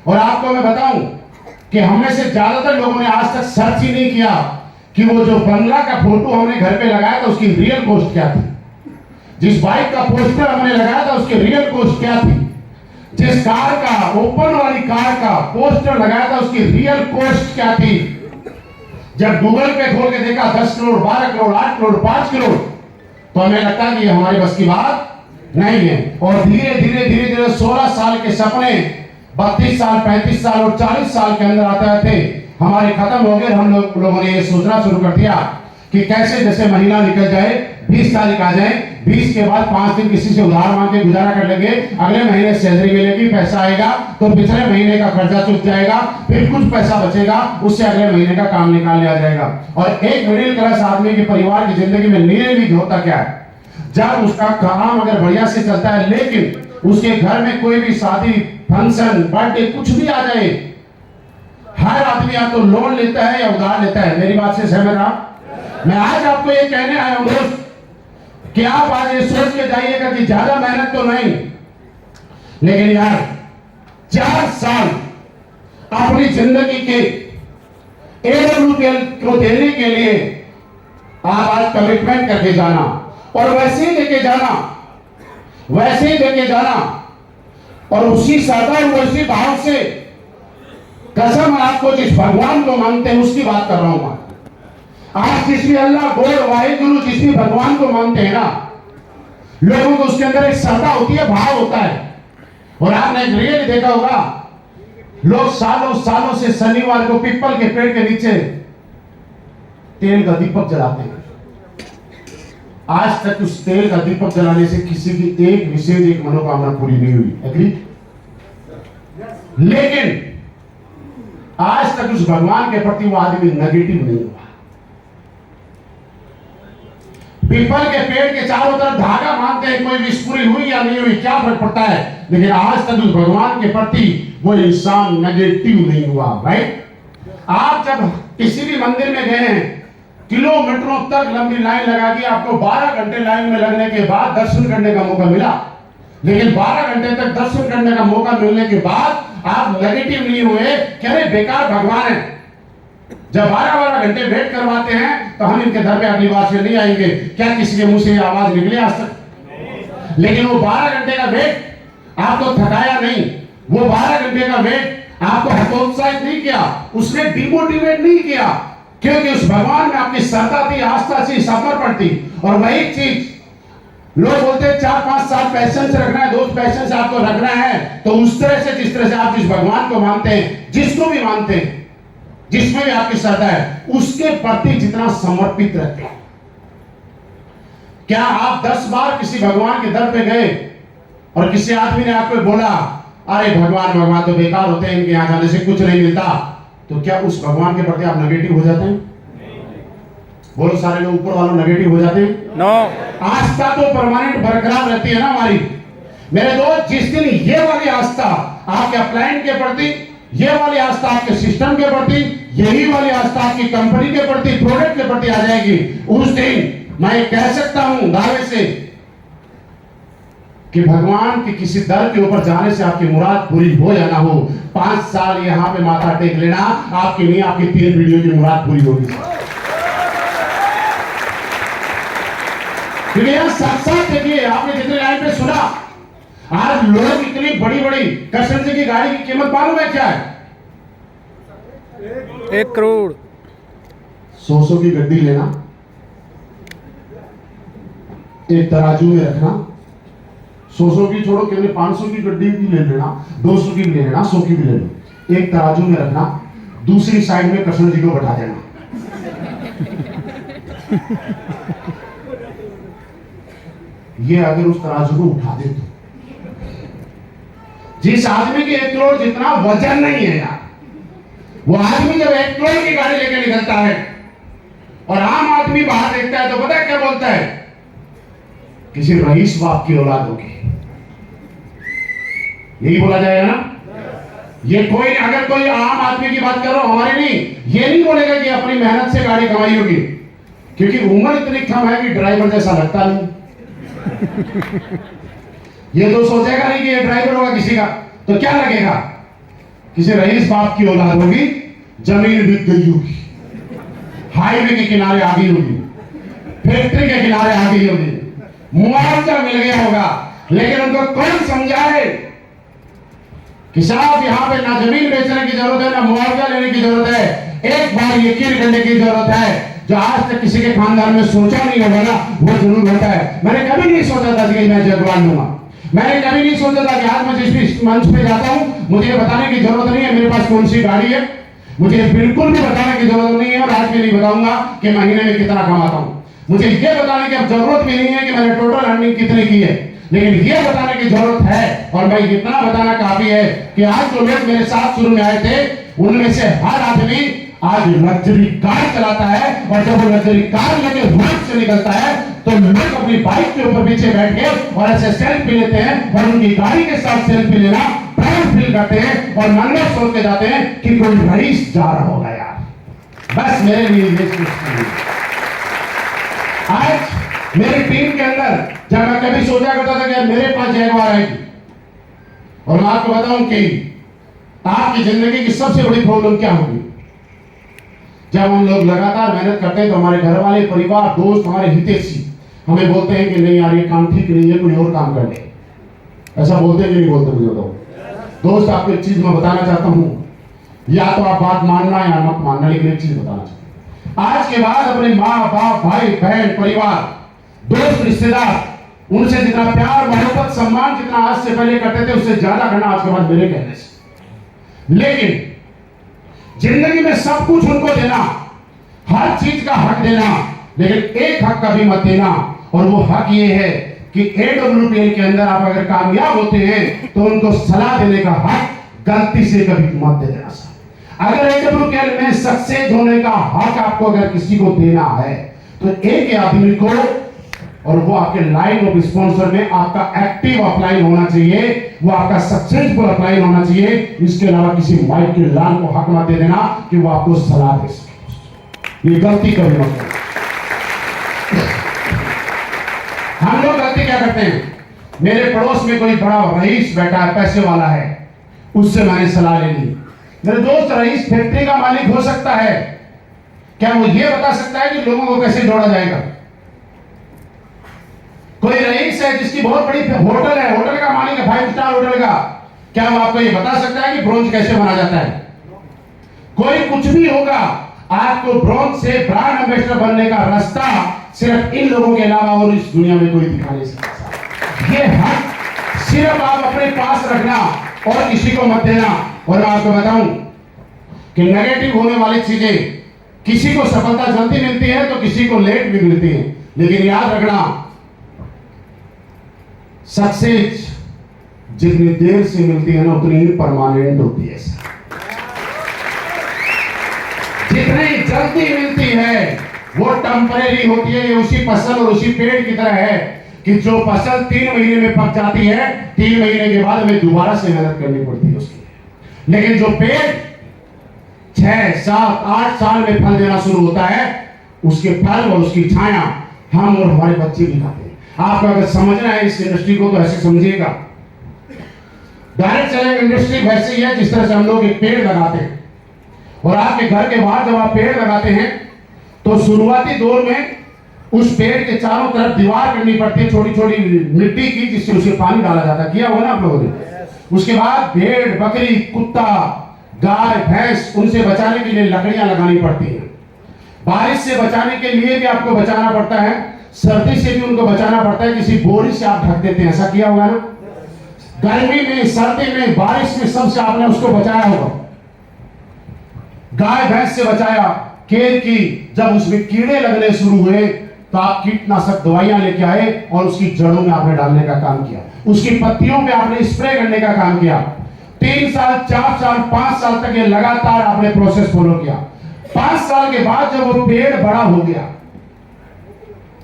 और आपको मैं बताऊं कि हमें से ज्यादातर लोगों ने आज तक सर्च ही नहीं किया कि वो जो बंगला का फोटो हमने घर पे लगाया था उसकी रियल कॉस्ट क्या थी, जिस बाइक का पोस्टर हमने लगाया था उसकी रियल कॉस्ट क्या थी, जिस कार का ओपन वाली कार का पोस्टर लगाया था उसकी रियल कॉस्ट क्या थी। जब गूगल पे खोल के देखा 10 करोड़ 12 करोड़ 8 करोड़ 5 करोड़, तो हमें लगता कि हमारे बस की बात नहीं है। और धीरे धीरे धीरे धीरे 16 साल के सपने 32 साल 35 साल और 40 साल के अंदर आते आते हमारे खत्म हो गए। हम लोगों ने ये सोचना शुरू कर दिया कि कैसे जैसे महीना निकल जाए, 20 तारीख आ जाए, 20 के बाद 5 दिन किसी से उधार मांग के गुजारा कर लेंगे, अगले महीने सैलरी मिलेगी, पैसा आएगा तो पिछले महीने का खर्चा चुक जाएगा, फिर कुछ पैसा बचेगा, उससे अगले महीने का काम निकाल लिया जाएगा। और एक मिडिल क्लास आदमी के परिवार की जिंदगी में नियरेली होता क्या है, जब उसका काम अगर बढ़िया से चलता है लेकिन उसके घर में कोई भी शादी फंक्शन बर्थडे कुछ भी आ जाए, हर आदमी या तो लोन लेता है या उधार लेता है। मेरी बात से सहमत आप? मैं आज आपको ये कहने आया हूं दोस्त कि आप आज ये सोच के जाइएगा कि ज्यादा मेहनत तो नहीं, लेकिन यार 4 साल अपनी जिंदगी के AWPL को देने के लिए आप आज कमिटमेंट करके जाना, और वैसे ही लेके जाना, वैसे ही लेके जाना, और उसी श्रद्धा और उसी भाव से कसम आपको जिस भगवान को मानते हैं उसकी बात कर रहा हूं मैं। आज जिस भी अल्लाह गॉड वाहिगुरु जिस भी भगवान को मानते हैं ना, लोगों को उसके अंदर एक श्रद्धा होती है, भाव होता है। और आपने एक रियल देखा होगा, लोग सालों सालों से शनिवार को पीपल के पेड़ के नीचे तेल का दीपक जलाते हैं। आज तक उस तेल का दीपक जलाने से किसी की एक विशेष एक मनोकामना पूरी नहीं हुई, एग्री? लेकिन आज तक उस भगवान के प्रति वो आदमी नेगेटिव नहीं हुआ। पीपल के पेड़ के चारों तरफ धागा मानते हैं, कोई विश पूरी हुई या नहीं हुई क्या फर्क पड़ता है, लेकिन आज तक उस भगवान के प्रति वो इंसान नेगेटिव नहीं हुआ। राइट? आप जब किसी भी मंदिर में गए हैं, किलोमीटरों तक लंबी लाइन लगा दी, आपको 12 घंटे लाइन में लगने के बाद दर्शन करने का मौका मिला, लेकिन 12 घंटे तक दर्शन करने का मौका मिलने के बाद आप नेगेटिव नहीं हुए कि अरे बेकार भगवान है। जब 12-12 घंटे वेट करवाते हैं तो हम इनके घर पे अगली बार से नहीं आएंगे, क्या किसी के मुंह से आवाज निकली आज तक? लेकिन वो 12 घंटे का वेट आपको थकाया नहीं, वो 12 घंटे का वेट आपको हतोत्साहित नहीं किया, उसने डिमोटिवेट नहीं किया, क्योंकि उस भगवान में आपकी श्रद्धा थी, आस्था थी, समर्पण थी। और वही चीज लोग बोलते हैं 4-5 साल पैसेंस रखना है, दोस्त पैसेंस आपको रखना है, तो उस तरह से जिस तरह से आप जिस भगवान को मानते हैं, जिसको भी मानते हैं, जिसमें भी आपकी श्रद्धा है, उसके प्रति जितना समर्पित रहते हैं। क्या आप 10 बार किसी भगवान के दर पे गए और किसी आदमी ने आपको बोला अरे भगवान भगवान तो बेकार होते हैं, इनके यहां जाने से कुछ नहीं मिलता, तो क्या उस भगवान के प्रति आप नेगेटिव हो जाते हैं? बोलो सारे लोग ऊपर वालों नेगेटिव हो जाते हैं? नो। आस्था तो परमानेंट बरकरार रहती है ना हमारी। मेरे दोस्त, जिस दिन ये वाली आस्था आपके क्लाइंट के प्रति, ये वाली आस्था आपके सिस्टम के प्रति, यही वाली आस्था आपकी कंपनी के प्रति, प्रोडक्ट के प्रति आ जाएगी, उस दिन मैं कह सकता हूं दावे से कि भगवान के किसी दर के ऊपर जाने से आपकी मुराद पूरी हो या ना हो, 5 साल यहां पे माथा टेक लेना, आपकी नहीं आपकी 3 वीडियो की मुराद पूरी होगी। क्योंकि यहां साथ देखिए, आपने जितने लाइन पे सुना, आज लोग इतनी बड़ी बड़ी कृष्ण जी की गाड़ी की कीमत मालूम है क्या है? 1 करोड़ 100 की गड्डी लेना, एक तराजू में रखना, 100 की छोड़ो, केवल 500 की गड्डी भी ले लेना, 200 की भी ले लेना, 100 की भी ले लो, एक तराजू में रखना, दूसरी साइड में कृष्ण जी को बैठा देना। ये अगर उस तराजू को उठा दे तो जिस आदमी के 1 करोड़ जितना वजन नहीं है यार, वो आदमी जब 1 करोड़ की गाड़ी लेकर निकलता है और आम आदमी बाहर देखता है तो पता है क्या बोलता है? किसी रईस बाप की औलाद होगी, यही बोला जाएगा ना। ये कोई अगर कोई आम आदमी की बात करो, हमारी नहीं, ये नहीं बोलेगा कि अपनी मेहनत से गाड़ी कमाई होगी, क्योंकि उम्र इतनी कम है कि ड्राइवर जैसा लगता नहीं। ये तो सोचेगा नहीं कि ये ड्राइवर होगा किसी का, तो क्या लगेगा? किसी रईस बाप की औलाद होगी, जमीन बिक गई होगी, हाईवे के किनारे आ गई होगी, फैक्ट्री के किनारे आ गई होगी, मुआवजा मिल गया होगा, लेकिन उनको कौन समझाए कि साहब यहां पे ना जमीन बेचने की जरूरत है, ना मुआवजा लेने की जरूरत है, एक बार यकीन करने की जरूरत है। जो आज तक किसी के खानदान में सोचा नहीं होगा ना, वो जरूर होता है। मैंने कभी नहीं सोचा था कि मैं जगवान लूंगा, मैंने कभी नहीं सोचा था कि आज मैं जिस भी मंच पे जाता हूं मुझे बताने की जरूरत नहीं है मेरे पास कौन सी गाड़ी है, मुझे बिल्कुल भी बताने की जरूरत नहीं है, और आज भी नहीं बताऊंगा कि महीने में कितना कमाता हूं। मुझे ये बताने की अब जरूरत भी नहीं है कि मैंने टोटल अर्निंग कितनी की है, लेकिन ये बताने की जरूरत है, और मैं इतना बताना काफी है कि आज जो लोग मेरे साथ शुरू में आए थे उनमें से हर आदमी आज लग्जरी कार चलाता है, और जब वो लग्जरी कार लेके रोड से निकलता है तो लोग अपनी बाइक के ऊपर पीछे बैठ के और ऐसे सेल्फी लेते हैं, और उनकी गाड़ी के साथ सेल्फी लेना प्राउड फील करते हैं, और मन में सोच के जाते हैं कि कोई रईस जा रहा होगा यार। बस मेरे लिए ये चीज थी। आज मेरी टीम के अंदर जब मैं कभी सोचा करता था कि मेरे पास जगवार आएगी, और मैं आपको बताऊं कि आपकी जिंदगी की सबसे बड़ी प्रॉब्लम क्या होगी, जब हम लोग लगातार मेहनत करते हैं तो हमारे घर वाले, परिवार, दोस्त, हमारे हितैषी हमें बोलते हैं कि नहीं यार ये काम ठीक नहीं है, कोई और काम कर ले। ऐसा बोलते हैं कि नहीं बोलते? मुझे बताओ दोस्त, आपको एक चीज मैं बताना चाहता हूं, या तो आप बात मानना या मत मानना, लेकिन एक चीज बताना चाहता हूं, आज के बाद अपने माँ बाप, भाई बहन, परिवार, दोस्त, रिश्तेदार, उनसे जितना प्यार, मोहब्बत, सम्मान जितना आज से पहले करते थे उससे ज्यादा करना आज के बाद मेरे कहने से। लेकिन जिंदगी में सब कुछ उनको देना, हर चीज का हक देना, लेकिन एक हक का भी मत देना, और वो हक ये है कि AWPL के अंदर आप अगर कामयाब होते हैं तो उनको सलाह देने का हक गलती से कभी मत दे देना। अगर AWPL में सक्सेस होने का हक आपको अगर किसी को देना है तो एक आदमी को, और वो आपके लाइन ऑफ स्पॉन्सर में आपका एक्टिव अपलाइन होना चाहिए, वो आपका सक्सेसफुल अपलाइन होना चाहिए। इसके अलावा किसी माइक के लाल को हक मत दे देना कि वो आपको सलाह दे सके, ये गलती कभी मत करना। हम लोग गलती क्या करते हैं, मेरे पड़ोस में कोई बड़ा रईस बैठा है, पैसे वाला है, उससे मैंने सलाह ले ली। मेरे दोस्त रईस फैक्ट्री का मालिक हो सकता है, क्या वो ये बता सकता है कि लोगों को कैसे जोड़ा जाएगा? कोई रईस है जिसकी बहुत बड़ी होटल है, होटल का मालिक है, 5 स्टार होटल का, क्या वो आपको ये बता सकता है कि ब्रोंज कैसे बना जाता है? कोई कुछ भी होगा, आपको ब्रोंज से ब्रांड एम्बेसडर बनने का रास्ता सिर्फ इन लोगों के अलावा और इस दुनिया में कोई दिखा नहीं सकता। ये हक सिर्फ आप अपने पास रखना और किसी को मत देना। और मैं आपको बताऊं कि नेगेटिव होने वाली चीजें, किसी को सफलता जल्दी मिलती है तो किसी को लेट भी मिलती है, लेकिन याद रखना सक्सेस जितनी देर से मिलती है ना उतनी ही परमानेंट होती है। जितनी जल्दी मिलती है वो टेम्परेरी होती है। ये उसी फसल और उसी पेड़ की तरह है कि जो फसल 3 महीने में पक जाती है, 3 महीने के बाद हमें दोबारा से मेहनत करनी पड़ती है उसके लिए। लेकिन जो पेड़ 6, 7, 8 साल में फल देना शुरू होता है, उसके फल और उसकी छाया हम और हमारे बच्चे भी खाते हैं। आपको अगर समझना है इस इंडस्ट्री को तो ऐसे समझिएगा, डायरेक्ट सेलिंग इंडस्ट्री वैसे ही है जिस तरह से हम लोग एक पेड़ लगाते हैं, और आपके घर के बाहर जब आप पेड़ लगाते हैं तो शुरुआती दौर में उस पेड़ के चारों तरफ दीवार करनी पड़ती है छोटी छोटी मिट्टी की, जिससे उसे पानी डाला जाता है। किया होगा ना आप लोगों ने? उसके बाद भेड़, बकरी, कुत्ता, गाय भैंस, उनसे बचाने के लिए लकड़ियां लगानी पड़ती हैं। बारिश से बचाने के लिए भी आपको बचाना पड़ता है, सर्दी से भी उनको बचाना पड़ता है, किसी बोरी से आप ढक देते हैं, ऐसा किया होगा ना। गर्मी में, सर्दी में, बारिश में, सबसे आपने उसको बचाया होगा। गाय भैंस से बचाया। केर की जब उसमें कीड़े लगने शुरू हुए तो आप कीटनाशक दवाइयां लेके आए और उसकी जड़ों में आपने डालने का काम किया, उसकी पत्तियों पे आपने स्प्रे करने का काम किया। 3 साल, 4 साल, 5 साल तक ये लगातार आपने प्रोसेस फॉलो किया। 5 साल के बाद जब वो पेड़ बड़ा हो गया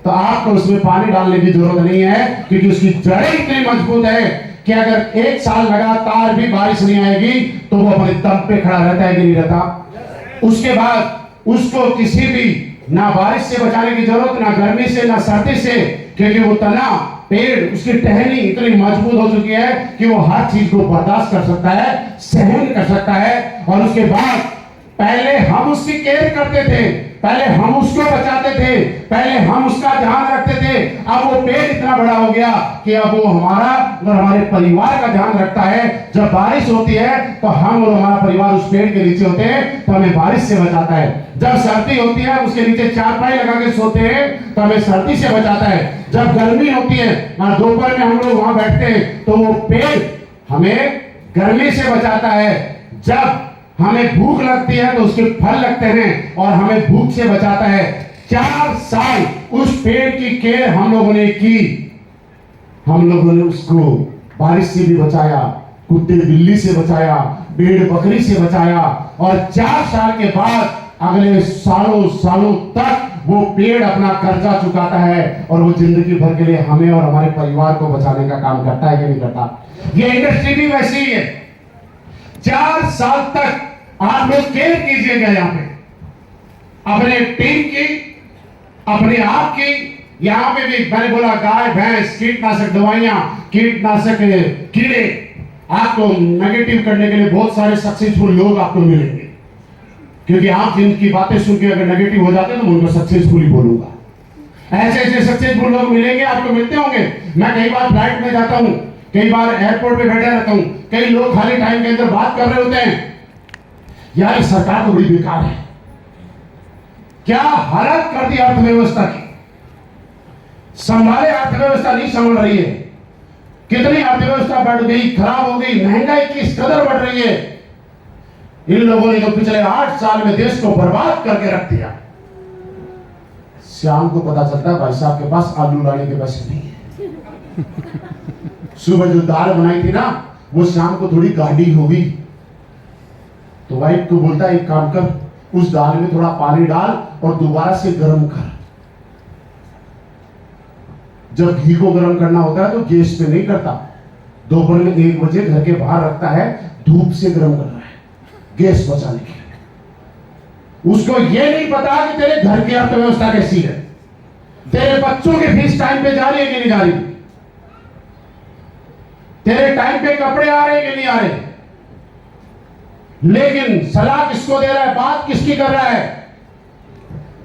तो आपको उसमें पानी डालने की जरूरत नहीं है, क्योंकि उसकी जड़ें इतनी मजबूत है कि अगर 1 साल लगातार भी बारिश नहीं आएगी तो वो अपने दम पे खड़ा रहता है कि नहीं रहता। उसके बाद उसको किसी भी ना बारिश से बचाने की जरूरत, ना गर्मी से, ना सर्दी से, क्योंकि वो तना, पेड़, उसकी टहनी इतनी मजबूत हो चुकी है कि वो हर चीज को बर्दाश्त कर सकता है, सहन कर सकता है। और उसके बाद पहले हम उसकी केयर करते थे, पहले हम उसको बचाते थे, पहले हम उसका ध्यान रखते थे। अब वो पेड़ इतना बड़ा हो गया कि अब वो हमारा और हमारे परिवार का ध्यान रखता है। जब बारिश होती है तो हम और हमारा परिवार उस पेड़ के नीचे होते हैं तो हमें बारिश से बचाता है। जब सर्दी होती है उसके नीचे चारपाई लगा के सोते हैं तो हमें सर्दी से बचाता है। जब गर्मी होती है और दोपहर में हम लोग वहां बैठते हैं तो वो पेड़ हमें गर्मी से बचाता है। जब हमें भूख लगती है तो उसके फल लगते हैं और हमें भूख से बचाता है। 4 साल उस पेड़ की केयर हम लोगों ने की। हम लोगों ने उसको बारिश से भी बचाया, कुत्ते बिल्ली से बचाया, भेड़ बकरी से बचाया। और 4 साल के बाद अगले सालों सालों तक वो पेड़ अपना कर्जा चुकाता है और वो जिंदगी भर के लिए हमें और हमारे परिवार को बचाने का काम करता है कि नहीं करता। ये इंडस्ट्री भी वैसी ही है। 4 साल तक आप लोग केयर कीजिएगा यहाँ पे, अपने टीम की, अपने आप की। यहाँ पे भी मैंने बोला गाय भैंस, कीटनाशक दवाइयां, कीटनाशक कीड़े, आपको नेगेटिव करने के लिए बहुत सारे सक्सेसफुल लोग आपको मिलेंगे, क्योंकि आप जिनकी बातें सुन के अगर नेगेटिव हो जाते हैं तो मैं उनको सक्सेसफुल ही बोलूंगा। ऐसे ऐसे सक्सेसफुल लोग मिलेंगे, आपको मिलते होंगे। मैं कई बार फ्लाइट में जाता हूं, कई बार एयरपोर्ट पे बैठा रहता हूं, कई लोग खाली टाइम के अंदर बात कर रहे होते हैं, यार सरकार तो बड़ी बेकार है, क्या हालत कर दी अर्थव्यवस्था की, संभाले अर्थव्यवस्था नहीं संभल रही है, कितनी अर्थव्यवस्था बढ़ गई, खराब हो गई, महंगाई किस कदर बढ़ रही है। इन लोगों ने तो पिछले 8 साल में देश को बर्बाद करके रख दिया। शाम को पता चलता है भाई साहब के पास आलू लाने के पैसे नहीं है। सुबह जो दाल बनाई थी ना, वो शाम को थोड़ी गाढ़ी हो गई तो वाइफ को बोलता है एक काम कर, उस दाल में थोड़ा पानी डाल और दोबारा से गर्म कर। जब घी को गर्म करना होता है तो गैस पे नहीं करता, दोपहर में 1 बजे घर के बाहर रखता है, धूप से गर्म कर रहा है गैस बचाने के लिए। उसको ये नहीं पता कि तेरे घर की अर्थव्यवस्था कैसी है, तेरे बच्चों के फीस टाइम पे जा रही है कि नहीं जा रही, तेरे टाइम पे कपड़े आ रहे हैं कि नहीं आ रहे। लेकिन सलाह किसको दे रहा है, बात किसकी कर रहा है।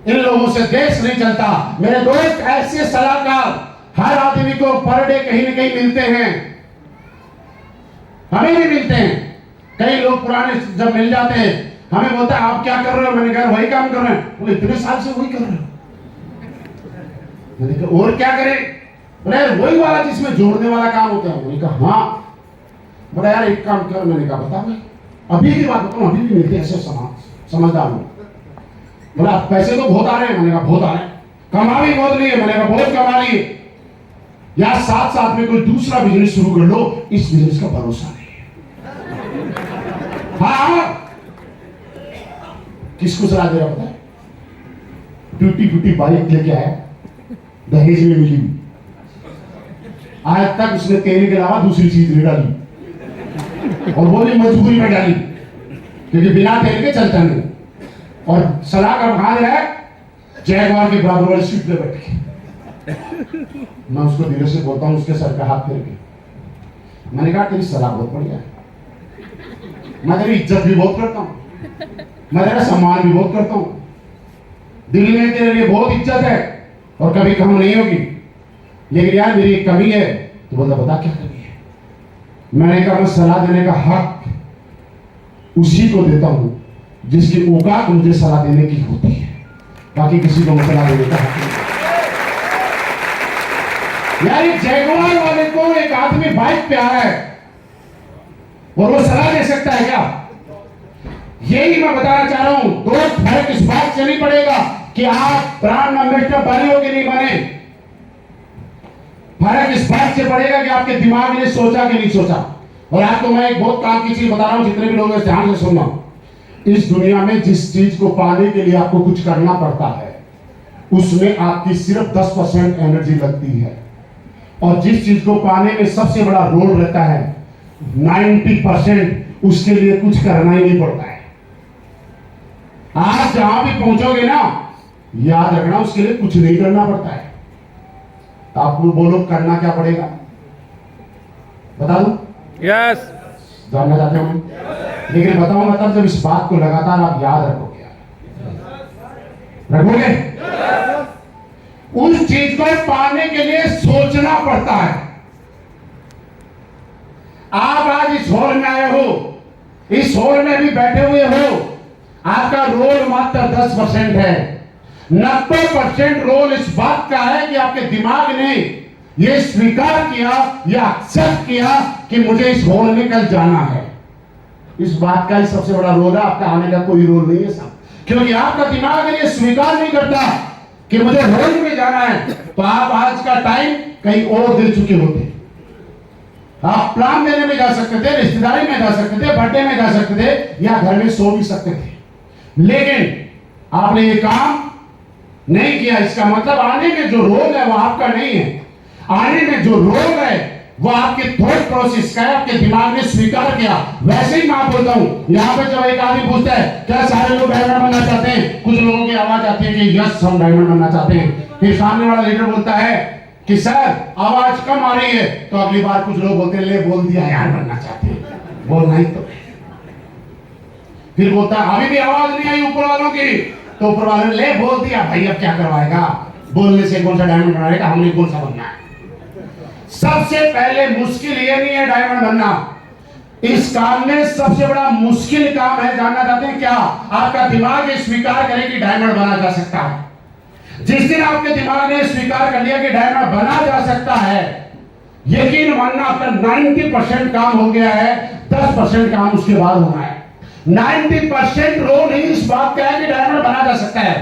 इन लोगों से देश नहीं चलता। मेरे दोस्त, ऐसे सलाहकार हर आदमी को पर डे कहीं न कहीं मिलते हैं, हमें भी मिलते हैं। कई लोग पुराने जब मिल जाते हैं हमें बोलता है आप क्या कर रहे हो, मैंने कहा वही काम कर रहे हैं। बोले इतने साल से वही कर रहे हो। मैंने कहा और क्या करें, बोले वही वाला जिसमें जोड़ने वाला काम होता है। मैंने कहा हाँ। बोला यार एक काम कर। मैंने कहा बता मैं अभी की बात बताऊं, अभी भी मिलते हैं ऐसे समझदार लोग। बोला पैसे तो बहुत आ रहे हैं। मैंने कहा बहुत आ रहे हैं। कमा भी बहुत लिए। मैंने कहा बहुत कमा लिए। यार साथ साथ में कोई दूसरा बिजनेस शुरू कर लो, इस बिजनेस का भरोसा नहीं है। हाँ किसको सलाह दे रहा पता है, टूटी फूटी बाइक लेके आया, दहेज में मिली, आज तक उसने तेल के अलावा दूसरी चीज नहीं डाली और वो भी मजबूरी में डाली, क्योंकि बिना तेल के चलता नहीं। और सलाह का भाग है जयगवार के बराबर वाली सीट पे बैठ के। मैं उसको धीरे से बोलता हूँ, उसके सर पे हाथ फेर के। मैंने कहा तेरी सलाह बहुत बढ़िया है, मैं तेरी इज्जत भी बहुत करता हूँ, मैं तेरा सम्मान भी बहुत करता हूँ, दिल में तेरे लिए बहुत इज्जत है और कभी कम नहीं होगी, लेकिन यार मेरी एक कमी है। तो बोलता बता क्या कमी है। मैंने कहा मैं सलाह देने का हक उसी को देता हूं जिसकी औकात मुझे सलाह देने की होती है, बाकी किसी को मैं सलाह देने का हक नहीं। यार एक जैगुआर वाले को एक आदमी बाइक पे आया है और वो सलाह दे सकता है क्या? यही मैं बताना चाह रहा हूं। दोस्त, फर्क इस बात से नहीं पड़ेगा कि आप ब्रांड एम्बेसडर बने हो कि नहीं बने, फर्क इस बात से पड़ेगा कि आपके दिमाग ने सोचा कि नहीं सोचा। और आपको मैं एक बहुत काम की चीज बता रहा हूं, जितने भी लोग हैं ध्यान से सुनना। इस दुनिया में जिस चीज को पाने के लिए आपको कुछ करना पड़ता है, उसमें आपकी सिर्फ 10% एनर्जी लगती है, और जिस चीज को पाने में सबसे बड़ा रोल रहता है 90%, उसके लिए कुछ करना ही नहीं पड़ता है। आप जहां भी पहुंचोगे ना, याद रखना उसके लिए कुछ नहीं करना पड़ता है। तो आपको बोलो करना क्या पड़ेगा, बता दूं? यस। जानना चाहते हो? लेकिन बताऊंगा तब जब इस बात को लगातार आप याद रखोगे। उस चीज को पाने के लिए सोचना पड़ता है। आप आज इस हॉल में आए हो, इस हॉल में भी बैठे हुए हो, आपका रोल मात्र 10% है। 90% रोल इस बात का है कि आपके दिमाग ने यह स्वीकार किया या एक्सेप्ट किया कि मुझे इस हॉल में कल जाना है। इस बात का ही सबसे बड़ा रोल है, आपका आने का कोई रोल नहीं है साहब। क्योंकि आपका दिमाग ये स्वीकार नहीं करता कि मुझे हॉल में जाना है, तो आप आज का टाइम कहीं और दे चुके होते। आप प्लान देने में जा सकते थे, रिश्तेदारी में जा सकते थे, बर्थडे में जा सकते थे, या घर में सो भी सकते थे, लेकिन आपने ये काम नहीं किया। इसका मतलब आने में जो रोल है वो आपका नहीं है। आने में जो रोल है वो आपके थॉट प्रोसेस का है, आपके दिमाग ने स्वीकार किया। वैसे ही मैं बोलता हूं, यहां पे जब एक आदमी पूछता है क्या सारे लोग डायमंड बनना चाहते हैं, कुछ लोगों की आवाज आती है कि यस हम डायमंड बनना चाहते हैं। फिर सामने वाला लीडर बोलता है कि सर आवाज कम आ रही है, तो अगली बार कुछ लोग बोलते हैं ले बोल दिया यार बनना चाहते हैं, बोलना ही तो। फिर बोलता है अभी भी आवाज नहीं आई ऊपर वालों की, तो ऊपर वालों ने ले बोल दिया भाई अब क्या करवाएगा, बोलने से कौन सा डायमंड बनाएगा, हमने कौन सा बनना है। सबसे पहले मुश्किल ये नहीं है डायमंड बनना, इस काम में सबसे बड़ा मुश्किल काम है, जानना चाहते हैं क्या? आपका दिमाग ये स्वीकार करे कि डायमंड बना जा सकता है। जिस दिन आपके दिमाग ने स्वीकार कर लिया कि डायमंड बना जा सकता है, यकीन मानना आपका 90% काम हो गया है, 10% काम उसके बाद होना है। 90% रोल ही इस बात का है कि डायमंड बना जा सकता है।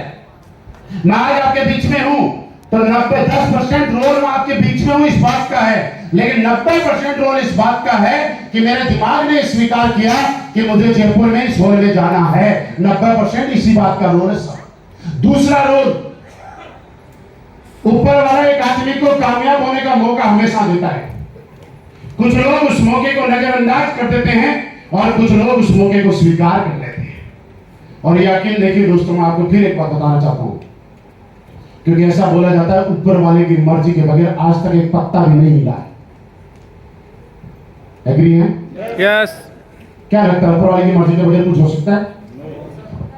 मैं आज आपके बीच में हूं तो 10% रोल मैं आपके बीच में हूं इस बात का है, लेकिन 90% रोल इस बात का है कि मेरे दिमाग ने स्वीकार किया कि मुझे जयपुर में इस हॉल में जाना है। 90% इसी बात का रोल है सब। दूसरा रोल, ऊपर वाला एक आदमी को कामयाब होने का मौका हमेशा देता है। कुछ लोग उस मौके को नजरअंदाज कर देते हैं और कुछ लोग उस मौके को स्वीकार कर लेते हैं। और यकीन देखिए दोस्तों, मैं आपको फिर एक बात बताना चाहता हूं, क्योंकि ऐसा बोला जाता है ऊपर वाले की मर्जी के बगैर आज तक एक पत्ता भी नहीं हिला है। एग्री है? यस। क्या लगता है ऊपर वाले की मर्जी के बगैर कुछ हो सकता है?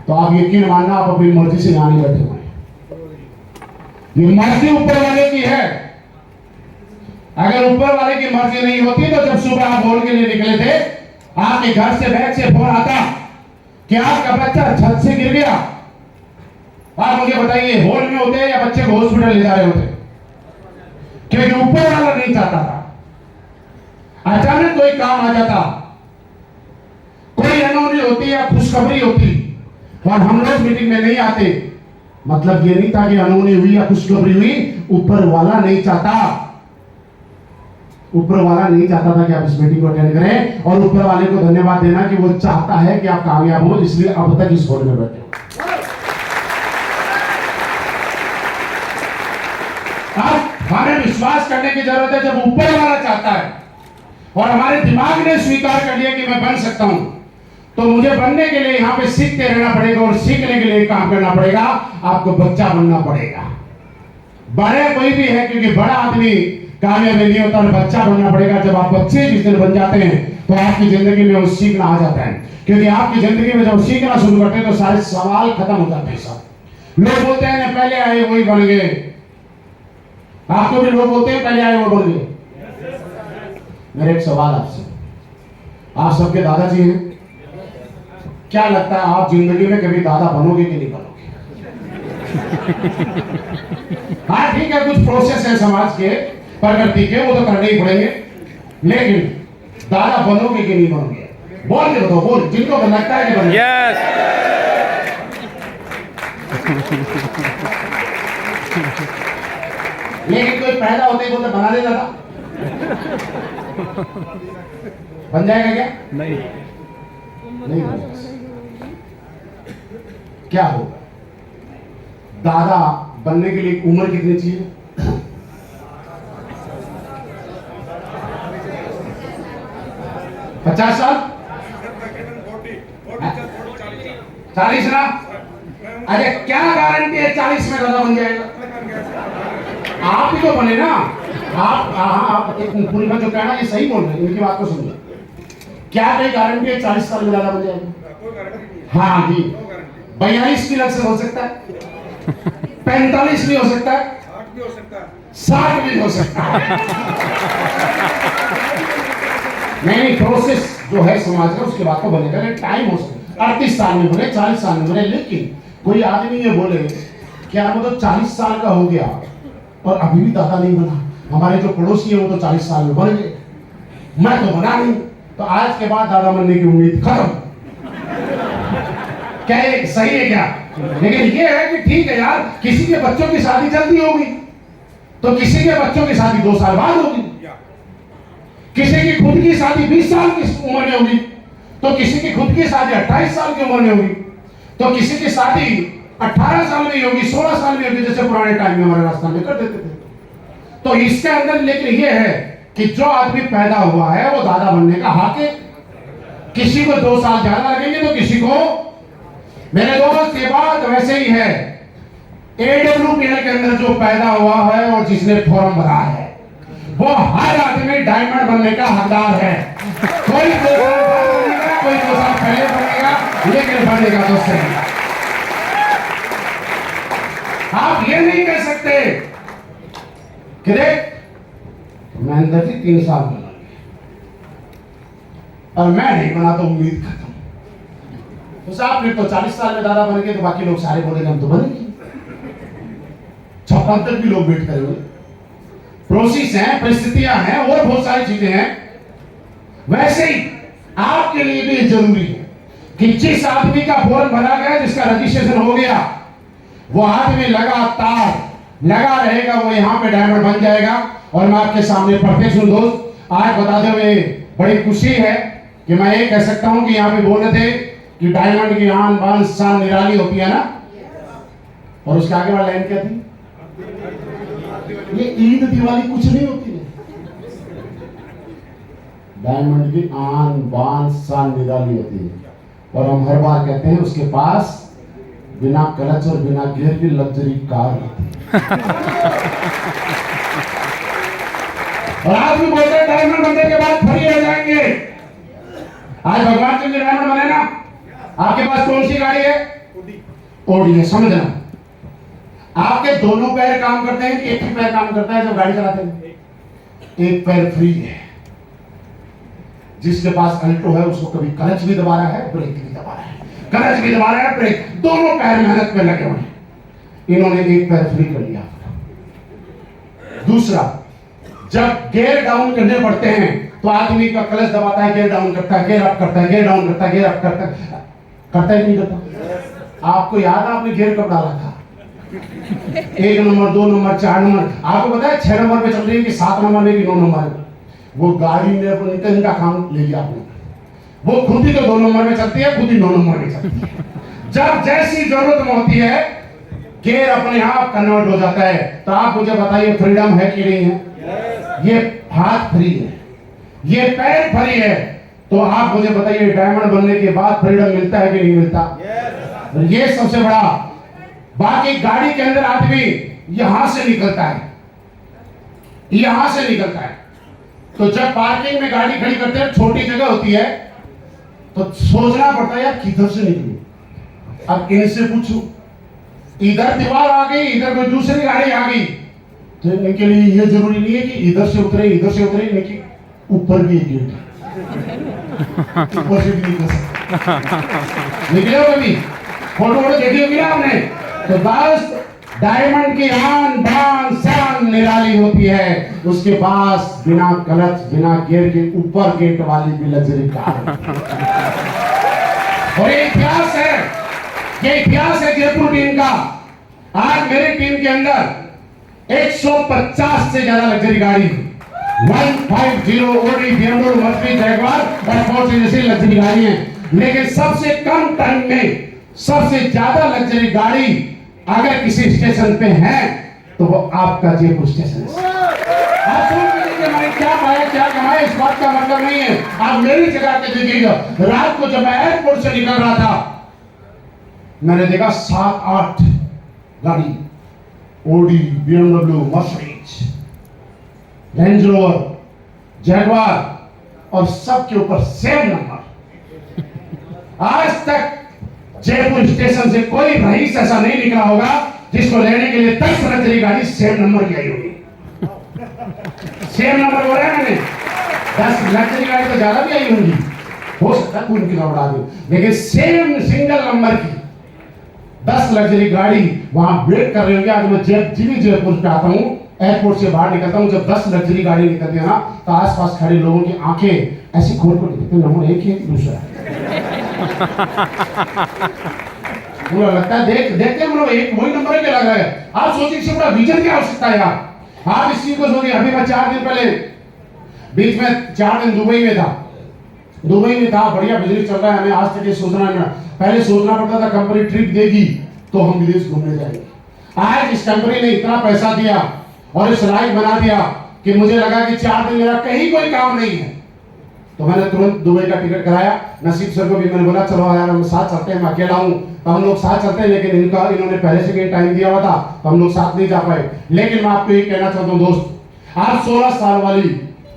तो आप यकीन मानना आप अपनी मर्जी से यहाँ नहीं बैठे हुए, ये मर्जी ऊपर वाले की है। अगर ऊपर वाले की मर्जी नहीं होती तो जब सुबह आप हॉल के लिए निकले थे, आपके घर से बैग से फोन आता कि आपका बच्चा छत से गिर गया। आप मुझे बताइए हॉल में होते या बच्चे को हॉस्पिटल ले जा रहे होते? क्योंकि ऊपर वाला नहीं चाहता था। अचानक कोई काम आ जाता, कोई अनहोनी होती या खुशखबरी होती और हम लोग मीटिंग में नहीं आते, मतलब ये नहीं था कि अनहोनी हुई या खुशखबरी हुई, ऊपर वाला नहीं चाहता। ऊपर वाला नहीं चाहता था कि आप इस मीटिंग को अटेंड करें, और ऊपर वाले को धन्यवाद देना कि वो चाहता है कि आप कामयाब हो, इसलिए अब तक इस हॉल में बैठे हो। अब हमें विश्वास करने की जरूरत है, जब ऊपर वाला चाहता है और हमारे दिमाग ने स्वीकार कर लिया कि मैं बन सकता हूं, तो मुझे बनने के लिए यहां पे सीखते रहना पड़ेगा, और सीखने के लिए काम करना पड़ेगा। आपको बच्चा बनना पड़ेगा। बड़े कोई भी है, क्योंकि बड़ा आदमी कामयाब नहीं होता, और बच्चा बनना पड़ेगा। जब आप बच्चे जिस दिन बन जाते हैं तो आपकी जिंदगी में वो सीखना आ जाता है, क्योंकि आपकी जिंदगी में जब सीखना शुरू करते हैं तो सारे सवाल खत्म हो जाते हैं। सब लोग बोलते हैं ना पहले आए वही बन गए, आपको भी लोग बोलते हैं पहले आए वो बन गए। मेरा एक सवाल आपसे, आप सबके दादाजी हैं? क्या लगता है आप जिंदगी में कभी दादा बनोगे कि नहीं बनोगे? हाँ ठीक है, कुछ प्रोसेस है समाज के प्रगति के, वो तो करने ही पड़ेंगे, लेकिन दादा बनोगे कि नहीं बनोगे? बोल के बताओ, बोल, जिनको लगता है कि बनोगे। यस। लेकिन कोई पैदा होते ही बोलते बना दे दादा, बन जाएगा क्या? नहीं। नहीं बनेगा। क्या होगा? दादा बनने के लिए उम्र कितनी चाहिए? पचास साल, 40 ना? अरे क्या गारंटी है 40 में दादा बन जाएगा? आप ही तो बने ना। आप पूरी बात जो कहना ये सही बोल रहे हैं, इनकी बात को सुनिए। क्या कोई गारंटी है 40 साल में दादा बन जाएगा? हाँ जी, 42 भी लग से हो सकता है, 45 भी हो सकता है, 60 भी हो सकता है। नहीं, प्रोसेस जो है समाज का उसके बाद तो बनेगा, टाइम हो सकता है 38 साल में बने, 40 साल में बने। लेकिन कोई आदमी ये बोले कि यार वो तो 40 साल का हो गया और अभी भी दादा नहीं बना, हमारे जो पड़ोसी है वो तो 40 साल में बन गए, मैं तो बना नहीं, तो आज के बाद दादा बनने की उम्मीद खत्म। क्या ये सही है क्या? लेकिन ये है कि ठीक है यार, किसी के बच्चों की शादी जल्दी होगी तो किसी के बच्चों की शादी 2 साल बाद होगी, किसी की खुद की शादी 20 साल की उम्र में होगी तो किसी की खुद की शादी 28 साल की उम्र में होगी, तो किसी की शादी 18 साल में होगी, 16 साल में होगी, जैसे पुराने टाइम में हमारे राजस्थान में कर देते थे। तो इसके अंदर लेकिन ये है कि जो आदमी पैदा हुआ है वो दादा बनने का हक है। किसी को 2 साल ज्यादा लगेंगे तो किसी को, मेरे दोस्त ये बात वैसे ही है, AWPL के अंदर जो पैदा हुआ है और जिसने फॉर्म भरा है वो हर आदमी डायमंड बनने का हकदार है। कोई 2 साल बाद बनेगा, कोई 2 साल पहले बनेगा, लेकिन बनेगा तो सही। आप ये नहीं कह सकते कि देख महेंद्र जी 3 साल बना और मैं नहीं बना तो उम्मीद खत्म। तो साहब फिर तो 40 साल में दादा बन गए तो बाकी लोग सारे बोलेंगे हम तो बनेंगे, 56 तक भी लोग वेट करेंगे। प्रोसेस है, परिस्थितियां हैं और बहुत सारी चीजें हैं। वैसे ही आपके लिए भी जरूरी है कि जिस आदमी का फॉर्म भरा गया, जिसका रजिस्ट्रेशन हो गया, वो आदमी लगातार लगा रहेगा, वो यहाँ पे डायमंड बन जाएगा। और मैं आपके सामने प्रत्यक्ष हूं दोस्त, आज बताते हुए बड़ी खुशी है कि मैं ये कह सकता हूं कि यहाँ पे बोल रहे थे कि डायमंड की आन बान शान निराली होती है ना, और उसके आगे वाला लाइन क्या थी? ये ईद दिवाली कुछ नहीं होती है, डायमंड की आन बान शान निराली होती है। और हम हर बार कहते हैं उसके पास बिना क्लच और बिना गियर की लग्जरी कार होती है। और आज भी बोलते हैं डायमंड बनने के बाद फ्री हो जाएंगे। आज भगवान सिंह डायमंड बने ना, आपके पास कौन सी गाड़ी है? ओडी है। समझना, आपके दोनों पैर काम करते हैं कि एक ही पैर काम करता है जब गाड़ी चलाते हैं? एक पैर फ्री है। जिसके पास अल्टो है उसको कभी क्लच भी दबा रहा है, ब्रेक भी दबा रहा है, क्लच भी दबा रहा है, ब्रेक, दोनों पैर मेहनत में लगे हुए हैं। इन्होंने एक पैर फ्री कर लिया। दूसरा, जब गियर डाउन करने पड़ते हैं तो आदमी का क्लच दबाता है, गियर डाउन करता है, गियर अप करता है, गियर डाउन करता है, गियर अप करता है, करता ही नहीं करता। आपको याद है आपने गियर कब डाला था? 1 नंबर, 2 नंबर, 4 नंबर। आपको पता है 6 नंबर पे चल रही है कि 7 नंबर में कि 9 नंबर में? वो गाड़ी ने अपने इनका काम ले लिया आपने। वो खुद ही तो 2 नंबर में चलती है, खुद ही 9 नंबर में चलती है। जब जैसी जरूरत होती है गियर अपने आप कन्वर्ट हो जाता है। तो आप मुझे बताइए फ्रीडम है कि नहीं है? ये हाथ फ्री है, ये पैर फ्री है, तो आप मुझे बताइए डायमंड बनने के बाद फ्रीडम मिलता है कि नहीं मिलता? ये सबसे बड़ा। बाकी गाड़ी के अंदर आदमी यहां से निकलता है, यहां से निकलता है। तो जब पार्किंग में गाड़ी खड़ी करते हैं, छोटी जगह होती है, तो सोचना पड़ता है यार किधर से निकलूं। अब इनसे पूछूं, इधर दीवार आ गई, इधर कोई दूसरी गाड़ी आ गई, तो इनके लिए ये जरूरी नहीं है कि इधर से उतरे, इधर से उतरे, इनकी ऊपर भी एक गेट है, ऊपर से भी निकल सकते। निकले हो कभी? फोटो वोटो देखी होगी ना आपने? तो बस डायमंड की आन बान शान निराली होती है, उसके पास बिना क्लच बिना गियर के ऊपर गेट वाली भी लग्जरी कार है। और ये इतिहास है, ये इतिहास है जयपुर टीम का। आज मेरी टीम के अंदर 150 से ज्यादा लग्जरी गाड़ी, 150 ओडी, BMW, मर्सिडीज, जैगवार और पोर्शे जैसी लग्जरी गाड़ी है। लेकिन सबसे कम टाइम में सबसे ज्यादा लग्जरी गाड़ी अगर किसी स्टेशन पे है तो वो आपका जयपुर स्टेशन है। आप सोच लीजिए मैंने क्या पाया क्या कमाया, इस बात का मतलब नहीं है। आप मेरी जगह पे देखिएगा, रात को जब मैं एयरपोर्ट से निकल रहा था मैंने देखा 7-8 गाड़ी, Audi, BMW, Mercedes, Range Rover, Jaguar और सबके ऊपर सेम नंबर। आज तक जयपुर स्टेशन से कोई रईस ऐसा नहीं निकला होगा जिसको लेने के लिए 10 लग्जरी गाड़ी सेम नंबर की आई होगी। सेम नंबर बोला है मैंने, 10 लग्जरी गाड़ी तो ज्यादा भी आई होंगी, हो सकता है उनकी बढ़ा दूं, लेकिन सेम सिंगल नंबर की 10 लग्जरी गाड़ी वहां वेट कर रही होंगी। आज मैं जयपुर पे आता हूं, एयरपोर्ट से बाहर निकलता हूं, जब 10 लग्जरी गाड़ी निकलती है ना तो आसपास खड़े लोगों की आंखें ऐसी खोल कर दिखती हैं, नंबर एक ही है दूसरा मुझे लगता है देखते हम लोग एक वही नंबर के लग रहा है। आप सोचिए इससे बड़ा विजन क्या हो सकता है यार। आप इस चीज को सोचिए, अभी मैं 4 दिन पहले बीच में 4 दिन दुबई में था, बढ़िया बिजनेस चल रहा है। हमें आज तक ये सोचना है, पहले सोचना पड़ता था कंपनी ट्रिप देगी तो हम विदेश घूमने जाएंगे। आज इस कंपनी ने इतना पैसा दिया और इस लायक बना दिया कि मुझे लगा कि 4 दिन मेरा कहीं कोई काम नहीं है, तो मैंने तुरंत दुबई का टिकट कराया। नसीब सर को भी मैंने बोला चलो यार हम साथ चलते हैं, मैं अकेला हूँ तो हम लोग साथ चलते हैं, लेकिन इन्होंने पहले से कहीं टाइम दिया हुआ था तो हम लोग साथ नहीं जा पाए। लेकिन मैं आपको ये कहना चाहता हूँ दोस्त, आप 16 साल वाली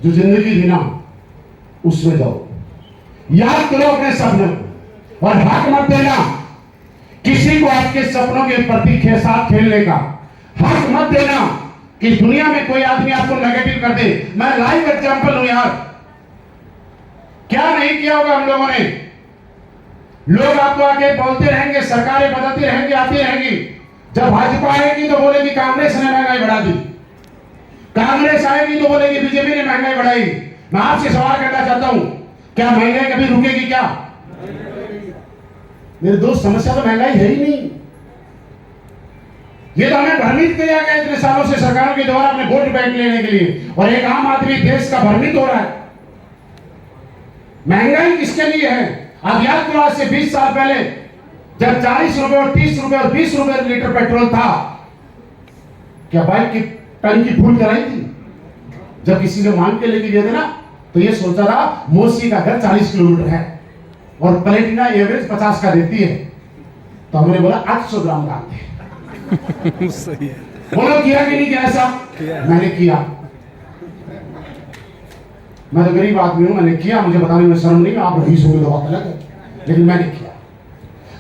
जो जिंदगी थी ना उसमें जाओ, याद करो अपने सपनों को और हक मत देना किसी को आपके सपनों के प्रति साथ खेलने का। हक मत देना कि दुनिया में कोई आदमी आपको नेगेटिव कर दे। मैं लाइव एग्जांपल हूं यार, क्या नहीं किया होगा हम लोगों ने। लोग आपको आके बोलते रहेंगे, सरकारें बदलती रहेंगी, आती रहेंगी, जब भाजपा आएगी तो बोलेगी कांग्रेस ने महंगाई बढ़ा दी, कांग्रेस आएगी तो बोलेगी बीजेपी ने महंगाई बढ़ाई। मैं आपसे सवाल करना चाहता हूं, क्या महंगाई कभी रुकेगी क्या? मेरे दोस्त, समस्या तो महंगाई है ही नहीं, ये तो हमें भ्रमित किया गया इतने सालों से सरकारों के द्वारा अपने वोट बैंक लेने के लिए, और एक आम आदमी देश का भ्रमित हो रहा है। महंगाई किसके लिए है? आप याद करो, आज से 20 साल पहले जब 40 रुपए और 30 रुपए और 20 रुपए लीटर पेट्रोल था, क्या बाइक की टंकी फुल कराई थी? जब किसी ने मांग के लेके गए थे ना तो ये सोचा था मोसी का घर 40 किलोमीटर है और प्लेटिना एवरेज 50 का देती है, तो हमने बोला 800 ग्राम डालते हैं। सही है। बोलो किया कि नहीं किया ऐसा? मैंने किया। मैं तो गरीब आदमी हूं, मैंने किया, मुझे बताने में शर्म नहीं, आप रईस होंगे तो बात अलग है, लेकिन मैंने किया।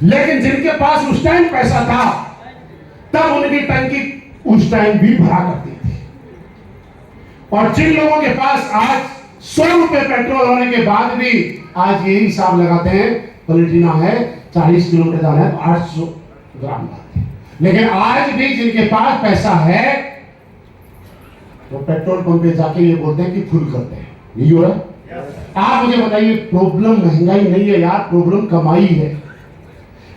लेकिन जिनके पास उस टाइम पैसा था तब उनकी टंकी उस टाइम भी भरा करती थी, और जिन लोगों के पास आज 100 रुपए पेट्रोल होने के बाद भी आज यही हिसाब लगाते हैं प्लेटिना है 40 किलोमीटर जाना है तो 800 ग्राम डालते हैं। लेकिन आज भी जिनके पास पैसा है तो पेट्रोल पंप पे जाके ये बोलते हैं कि फुल करते हैं। यही हो रहा है। आप मुझे बताइए, प्रॉब्लम महंगाई नहीं है यार, प्रॉब्लम कमाई है।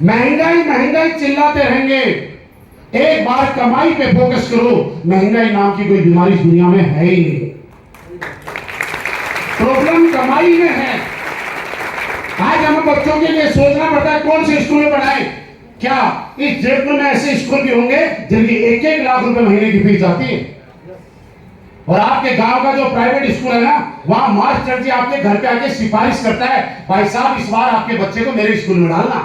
महंगाई महंगाई चिल्लाते रहेंगे, एक बार कमाई पे फोकस करो। महंगाई नाम की कोई बीमारी इस दुनिया में है ही नहीं, प्रॉब्लम कमाई में है। आज हमें बच्चों के लिए सोचना पड़ता है कौन से स्कूल में पढ़ाएं। क्या इस जयपुर में ऐसे स्कूल भी होंगे जिनकी 1-1 लाख रुपए महीने की फीस जाती है? और आपके गांव का जो प्राइवेट स्कूल है ना, वहां मास्टर जी आपके घर पे आके सिफारिश करता है, भाई साहब इस बार आपके बच्चे को मेरे स्कूल में डालना।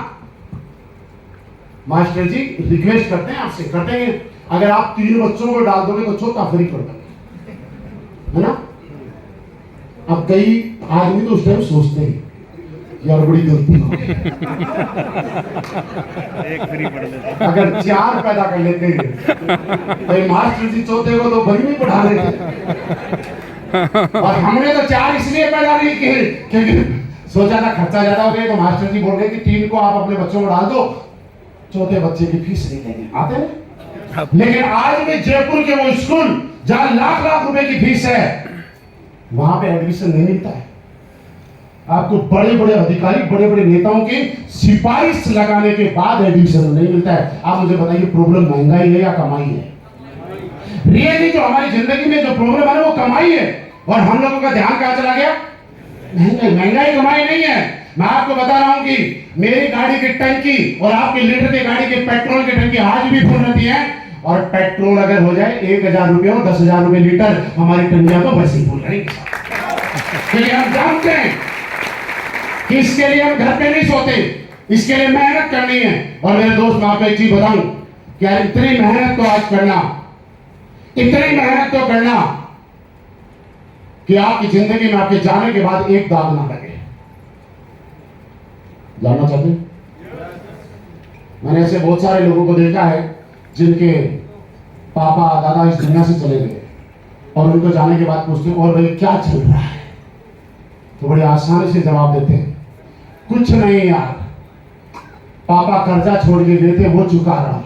मास्टर जी रिक्वेस्ट करते हैं आपसे, करते हैं अगर आप 3 बच्चों को डाल दोगे तो चौथा फ्री कर दोगे, है ना? अब कई आदमी तो उस टाइम सोचते हैं यार बड़ी गलती हो गई, एक फ्री पढ़ लेते, अगर 4 पैदा कर लेते हैं तो मास्टर जी चौथे को तो बड़ी नहीं पढ़ा लेते। और हमने तो 4 इसलिए पैदा नहीं किए क्योंकि सोचा था खर्चा ज्यादा हो गया तो मास्टर जी बोल गए कि 3 को आप अपने बच्चों को डाल दो, चौथे बच्चे की फीस नहीं लेंगे, आते हैं। लेकिन आज भी जयपुर के वो स्कूल जहां लाख लाख रुपए की फीस है, वहां पे एडमिशन नहीं मिलता है। आपको बड़े बड़े अधिकारी, बड़े बड़े नेताओं की सिफारिश लगाने के बाद एडमिशन नहीं मिलता है। आप मुझे बताइए, प्रॉब्लम महंगाई है या कमाई है? रियली जो हमारी जिंदगी में जो प्रॉब्लम है ना, वो कमाई है। और हम लोगों का ध्यान कहां चला गया? महंगाई कमाई नहीं है। मैं आपको बता रहा हूं कि मेरी गाड़ी की टंकी और आपके लीटर की गाड़ी के पेट्रोल की टंकी आज भी फुल रहती है। और पेट्रोल अगर हो जाए 1000 रुपये और 10,000 रुपये लीटर, हमारी टंकियां तो वैसे ही फुल रहेंगी। क्योंकि हम जानते हैं कि इसके लिए हम घर पे नहीं सोते, इसके लिए मेहनत करनी है। और मेरे दोस्त, मैं आपको एक चीज बताऊं कि यार इतनी मेहनत तो आज करना, इतनी मेहनत तो करना कि आपकी जिंदगी में आपके जाने के बाद एक दाग ना लगे। जानना चाहते? मैंने ऐसे बहुत सारे लोगों को देखा है जिनके पापा दादा इस दुनिया से चले गए और उनको जाने के बाद पूछते हैं, और भाई क्या चल रहा है? तो बड़ी आसानी से जवाब देते हैं, कुछ नहीं यार, पापा कर्जा छोड़ के गए थे, वो चुका रहा हूं।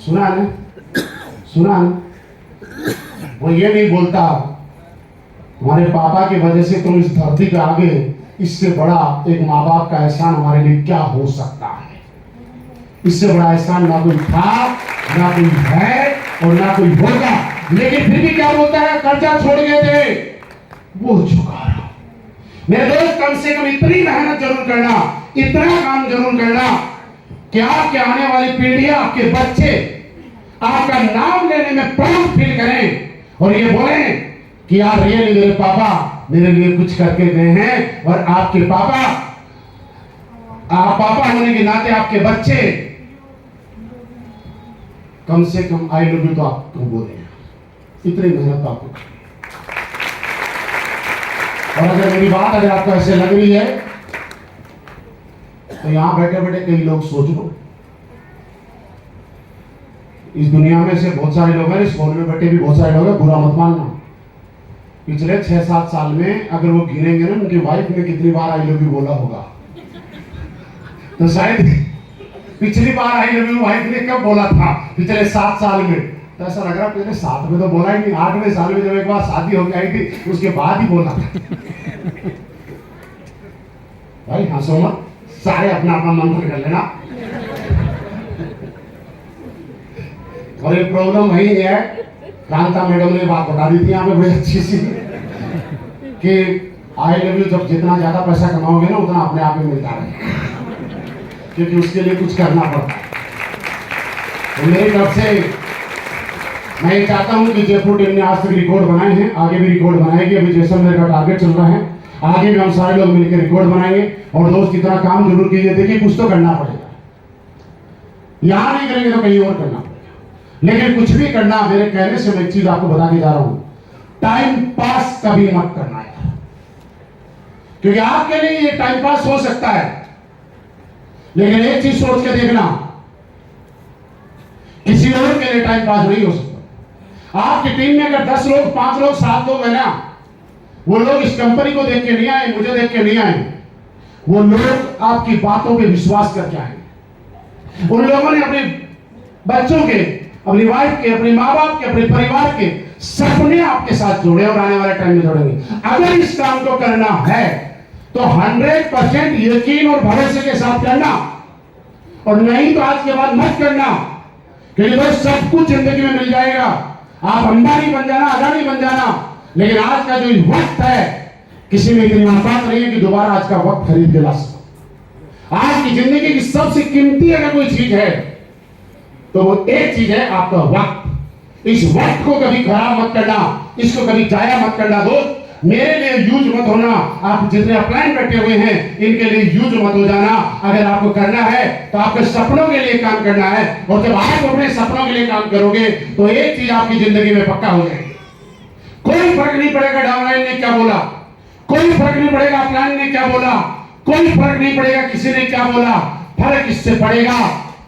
सुना ना? सुना ना? वो ये नहीं बोलता हमारे पापा की वजह से तुम इस धरती पे आ गए, इससे बड़ा एक माँ बाप का एहसान हमारे लिए क्या हो सकता है? इससे बड़ा एहसान ना कोई था, ना कोई है और ना कोई होगा। लेकिन फिर भी क्या बोलता है? कर्जा छोड़ गए थे, वो चुका रहा हूं। मेरे दोस्त, कम से कम इतनी मेहनत जरूर करना, इतना काम जरूर करना कि आपके आने वाली पीढ़ियां, आपके बच्चे आपका नाम लेने में प्राउड फील करें और ये बोलें कि यार रियली मेरे पापा मेरे लिए कुछ करके गए हैं। और आपके पापा, आप पापा होने के नाते आपके बच्चे कम से कम आई लव यू तो आपको बोले, इतनी मेहनत तो आपको। और अगर मेरी बात अगर आपको ऐसे लग रही है तो यहां बैठे बैठे कई लोग सोच लो, इस दुनिया में से बहुत सारे लोग हैं, इस फोन में बैठे भी बहुत सारे लोग हैं, बुरा मत मानना। पिछले 6-7 साल में अगर वो गिनेंगे ना, उनकी वाइफ ने कितनी बार आई लव यू बोला होगा, तो शायद पिछली बार आई लव यू वाइफ ने कब बोला था पिछले 7 साल में? तो ऐसा लग रहा है पिछले 7 में तो बोला ही नहीं, 8वें साल में जब एक बार शादी होकर आई थी उसके बाद ही बोला था। भाई हंसो मत, सारे अपना अपना मंत्र कर लेना। और एक प्रॉब्लम वही है, कांता मैडम ने बात बता दी थी यहाँ पे बड़ी अच्छी सी कि आई लव यू जब जितना ज्यादा पैसा कमाओगे ना, उतना अपने आप में मिलता है, क्योंकि उसके लिए कुछ करना पड़ता है। तो मेरी तरफ से मैं ये चाहता हूँ कि जयपुर टीम ने आज तक रिकॉर्ड बनाए हैं, आगे भी रिकॉर्ड बनाएगी। अभी जैसलमेर का टारगेट चल रहा है, आगे भी हम सारे लोग मिलकर रिकॉर्ड बनाएंगे। और दोस्त कितना काम जरूर कीजिए, देखिए कुछ तो करना पड़ेगा, यहां नहीं करेंगे तो कहीं और करना पड़ेगा। लेकिन कुछ भी करना, मेरे कहने से मैं एक चीज आपको बता के जा रहा हूं, टाइम पास कभी मत करना यार, क्योंकि आपके लिए ये टाइम पास हो सकता है, लेकिन एक चीज सोच के देखना, किसी और के लिए टाइम पास नहीं हो सकता। आपकी टीम में अगर 10 लोग, 5 लोग, 7 लोग है ना, वो लोग इस कंपनी को देख के नहीं आए, मुझे देख के नहीं आए, वो लोग आपकी बातों पे विश्वास करके आए। उन लोगों ने अपने बच्चों के, अपनी वाइफ के, अपने माँ बाप के, अपने परिवार के सपने आपके साथ जोड़े और आने वाले टाइम में जोड़ेंगे। अगर इस काम को करना है तो 100% यकीन और भरोसे के साथ करना, और नहीं तो आज के बाद मत करना, क्योंकि दोस्त सब कुछ जिंदगी में मिल जाएगा। आप अंबानी बन जाना, अदानी बन जाना, लेकिन आज का जो वक्त है, किसी में इतनी औकात नहीं है कि दोबारा आज का वक्त खरीद के ला सको। आज की जिंदगी की सबसे कीमती अगर कोई चीज है तो वो एक चीज है, आपका वक्त। इस वक्त को कभी खराब मत करना, इसको कभी जाया मत करना। दोस्त, मेरे लिए यूज मत होना, आप जितने अपलाइन बैठे हुए हैं इनके लिए यूज मत हो जाना। अगर आपको करना है तो आपके सपनों के लिए काम करना है, और जब आप अपने सपनों के लिए काम करोगे तो एक चीज आपकी जिंदगी में पक्का हो जाएगी। कोई फर्क नहीं पड़ेगा डाउनलाइन ने क्या बोला, कोई फर्क नहीं पड़ेगा अपलाइन ने क्या बोला, कोई फर्क नहीं पड़ेगा किसी ने क्या बोला। फर्क इससे पड़ेगा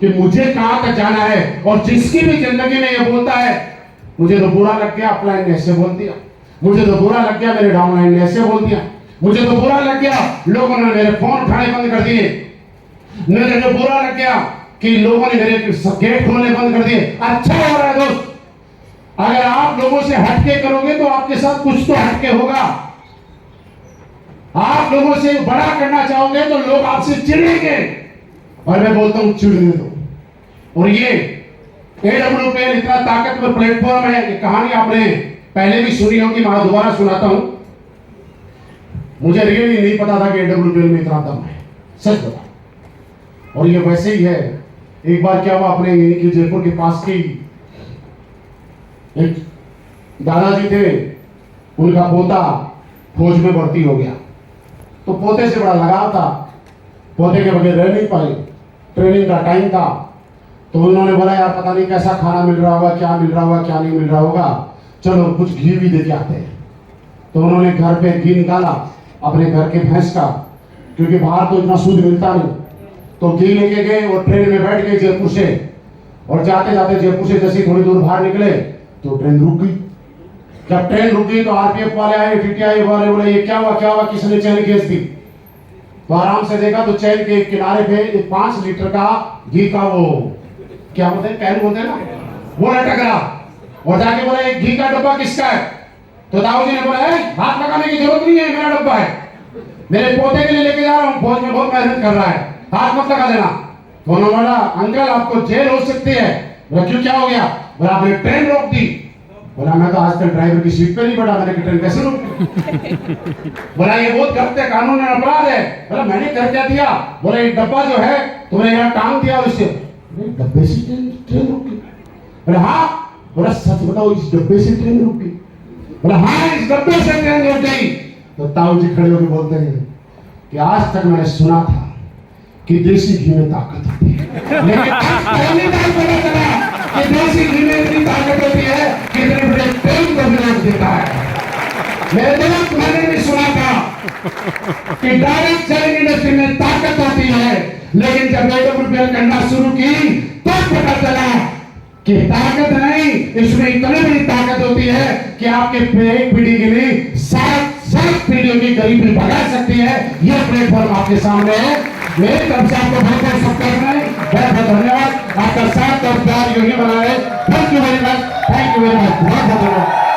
कि मुझे कहां तक जाना है। और जिसकी भी जिंदगी में ये बोलता है मुझे तो बुरा लग गया अपलाइन ने ऐसे बोल दिया, मुझे तो बुरा लग गया मेरे डाउनलाइन ने ऐसे बोल दिया, मुझे तो बुरा लग गया, लोगों ने मेरे फोन उठाने बंद कर दिए। मेरे को बुरा लग गया कि लोगों ने मेरे गेट खोलने बंद कर दिए। अच्छा हो रहा है दोस्त, अगर आप लोगों से हटके करोगे तो आपके साथ कुछ तो हटके होगा। आप लोगों से बड़ा करना चाहोगे तो लोग आपसे चिढ़ेंगे, और मैं बोलता हूं चिढ़ने दो। और ये AWPL इतना ताकतवर प्लेटफॉर्म है। ये कहानी आपने पहले भी सुनी होगी, मैं दोबारा सुनाता हूं। मुझे रियली नहीं पता था कि AWPL में इतना दम है, सच बता। और ये वैसे ही है। एक बार क्या हुआ, अपने यहीं के जयपुर के पास की एक दादाजी थे, उनका पोता फौज में भर्ती हो गया। तो पोते से बड़ा लगाव था, पोते के बगैर रह नहीं पाए। ट्रेनिंग का टाइम था, तो उन्होंने बोला यार पता नहीं कैसा खाना मिल रहा होगा, क्या मिल रहा होगा, क्या नहीं मिल रहा होगा, चलो कुछ घी भी देके आते हैं। तो उन्होंने घर पे घी निकाला अपने घर के भैंस का, क्योंकि बाहर तो इतना शुद्ध मिलता नहीं। तो घी लेके गए और ट्रेन में बैठ गए जयपुर से। और जाते जाते जयपुर से जैसे थोड़ी दूर बाहर निकले तो ट्रेन रुक गई। जब ट्रेन रुक गई तो RPF वाले आए, TTI वाले बोले ये क्या हुआ, क्या हुआ, किसने चैन खींच दी। तो आराम से देखा तो चैन के किनारे पे 5 लीटर का घी का वो क्या बोलते हैं, कैन बोलते हैं ना, वो लटक रहा। और जाके बोला ये घी का डब्बा किसका है। तो दाऊ जी ने बोला हाथ लगाने की जरूरत नहीं है, मेरा डब्बा है, मेरे पोते के लिए लेके जा रहा हूँ, फौज में बहुत मेहनत कर रहा है, हाथ मत लगा देना। तो उन्होंने बोला अंकल आपको जेल हो सकती है। बोला क्यों, क्या हो गया। बोला आपने ट्रेन रोक दी। बोला मैं तो आज तक ड्राइवर की सीट पे नहीं बैठा, मैंने ट्रेन कैसे रोक। बोला ये बहुत गलत है, कानून में अपराध है। बोला मैंने कर क्या दिया। बोला ये डब्बा जो है तुमने यहाँ टांग दिया, उससे डब्बे से ट्रेन रुक गई। बोला हाँ। बोला सच बताओ इस डब्बे से ट्रेन रुक गई। बोला हाँ इस डब्बे से ट्रेन रुक गई। तो ताऊ जी खड़े होकर बोलते हैं कि आज तक मैंने सुना था कि देसी घी में ताकत होती है, लेकिन आज पहली बार पता चला कि देसी घी में इतनी ताकत होती है कि इतने बड़े ट्रेन को भी रोक देता है। मेरे दोस्त मैंने भी सुना था कि डायरेक्ट सेलिंग इंडस्ट्री में ताकत होती है, लेकिन जब AWPL करना शुरू की तो पता चला कि ताकत नहीं, इसमें इतनी बड़ी ताकत होती है कि आपके एक पीढ़ी के लिए 7 पीढ़ियों की गरीबी भगा सकती है। यह प्लेटफॉर्म आपके सामने है। मेरी तरफ से आपको बहुत बहुत शुभकामनाएं, बहुत बहुत धन्यवाद। आपका साथ और प्यार यूं ही बना रहे। Thank you very much, thank you very much, बहुत बहुत धन्यवाद।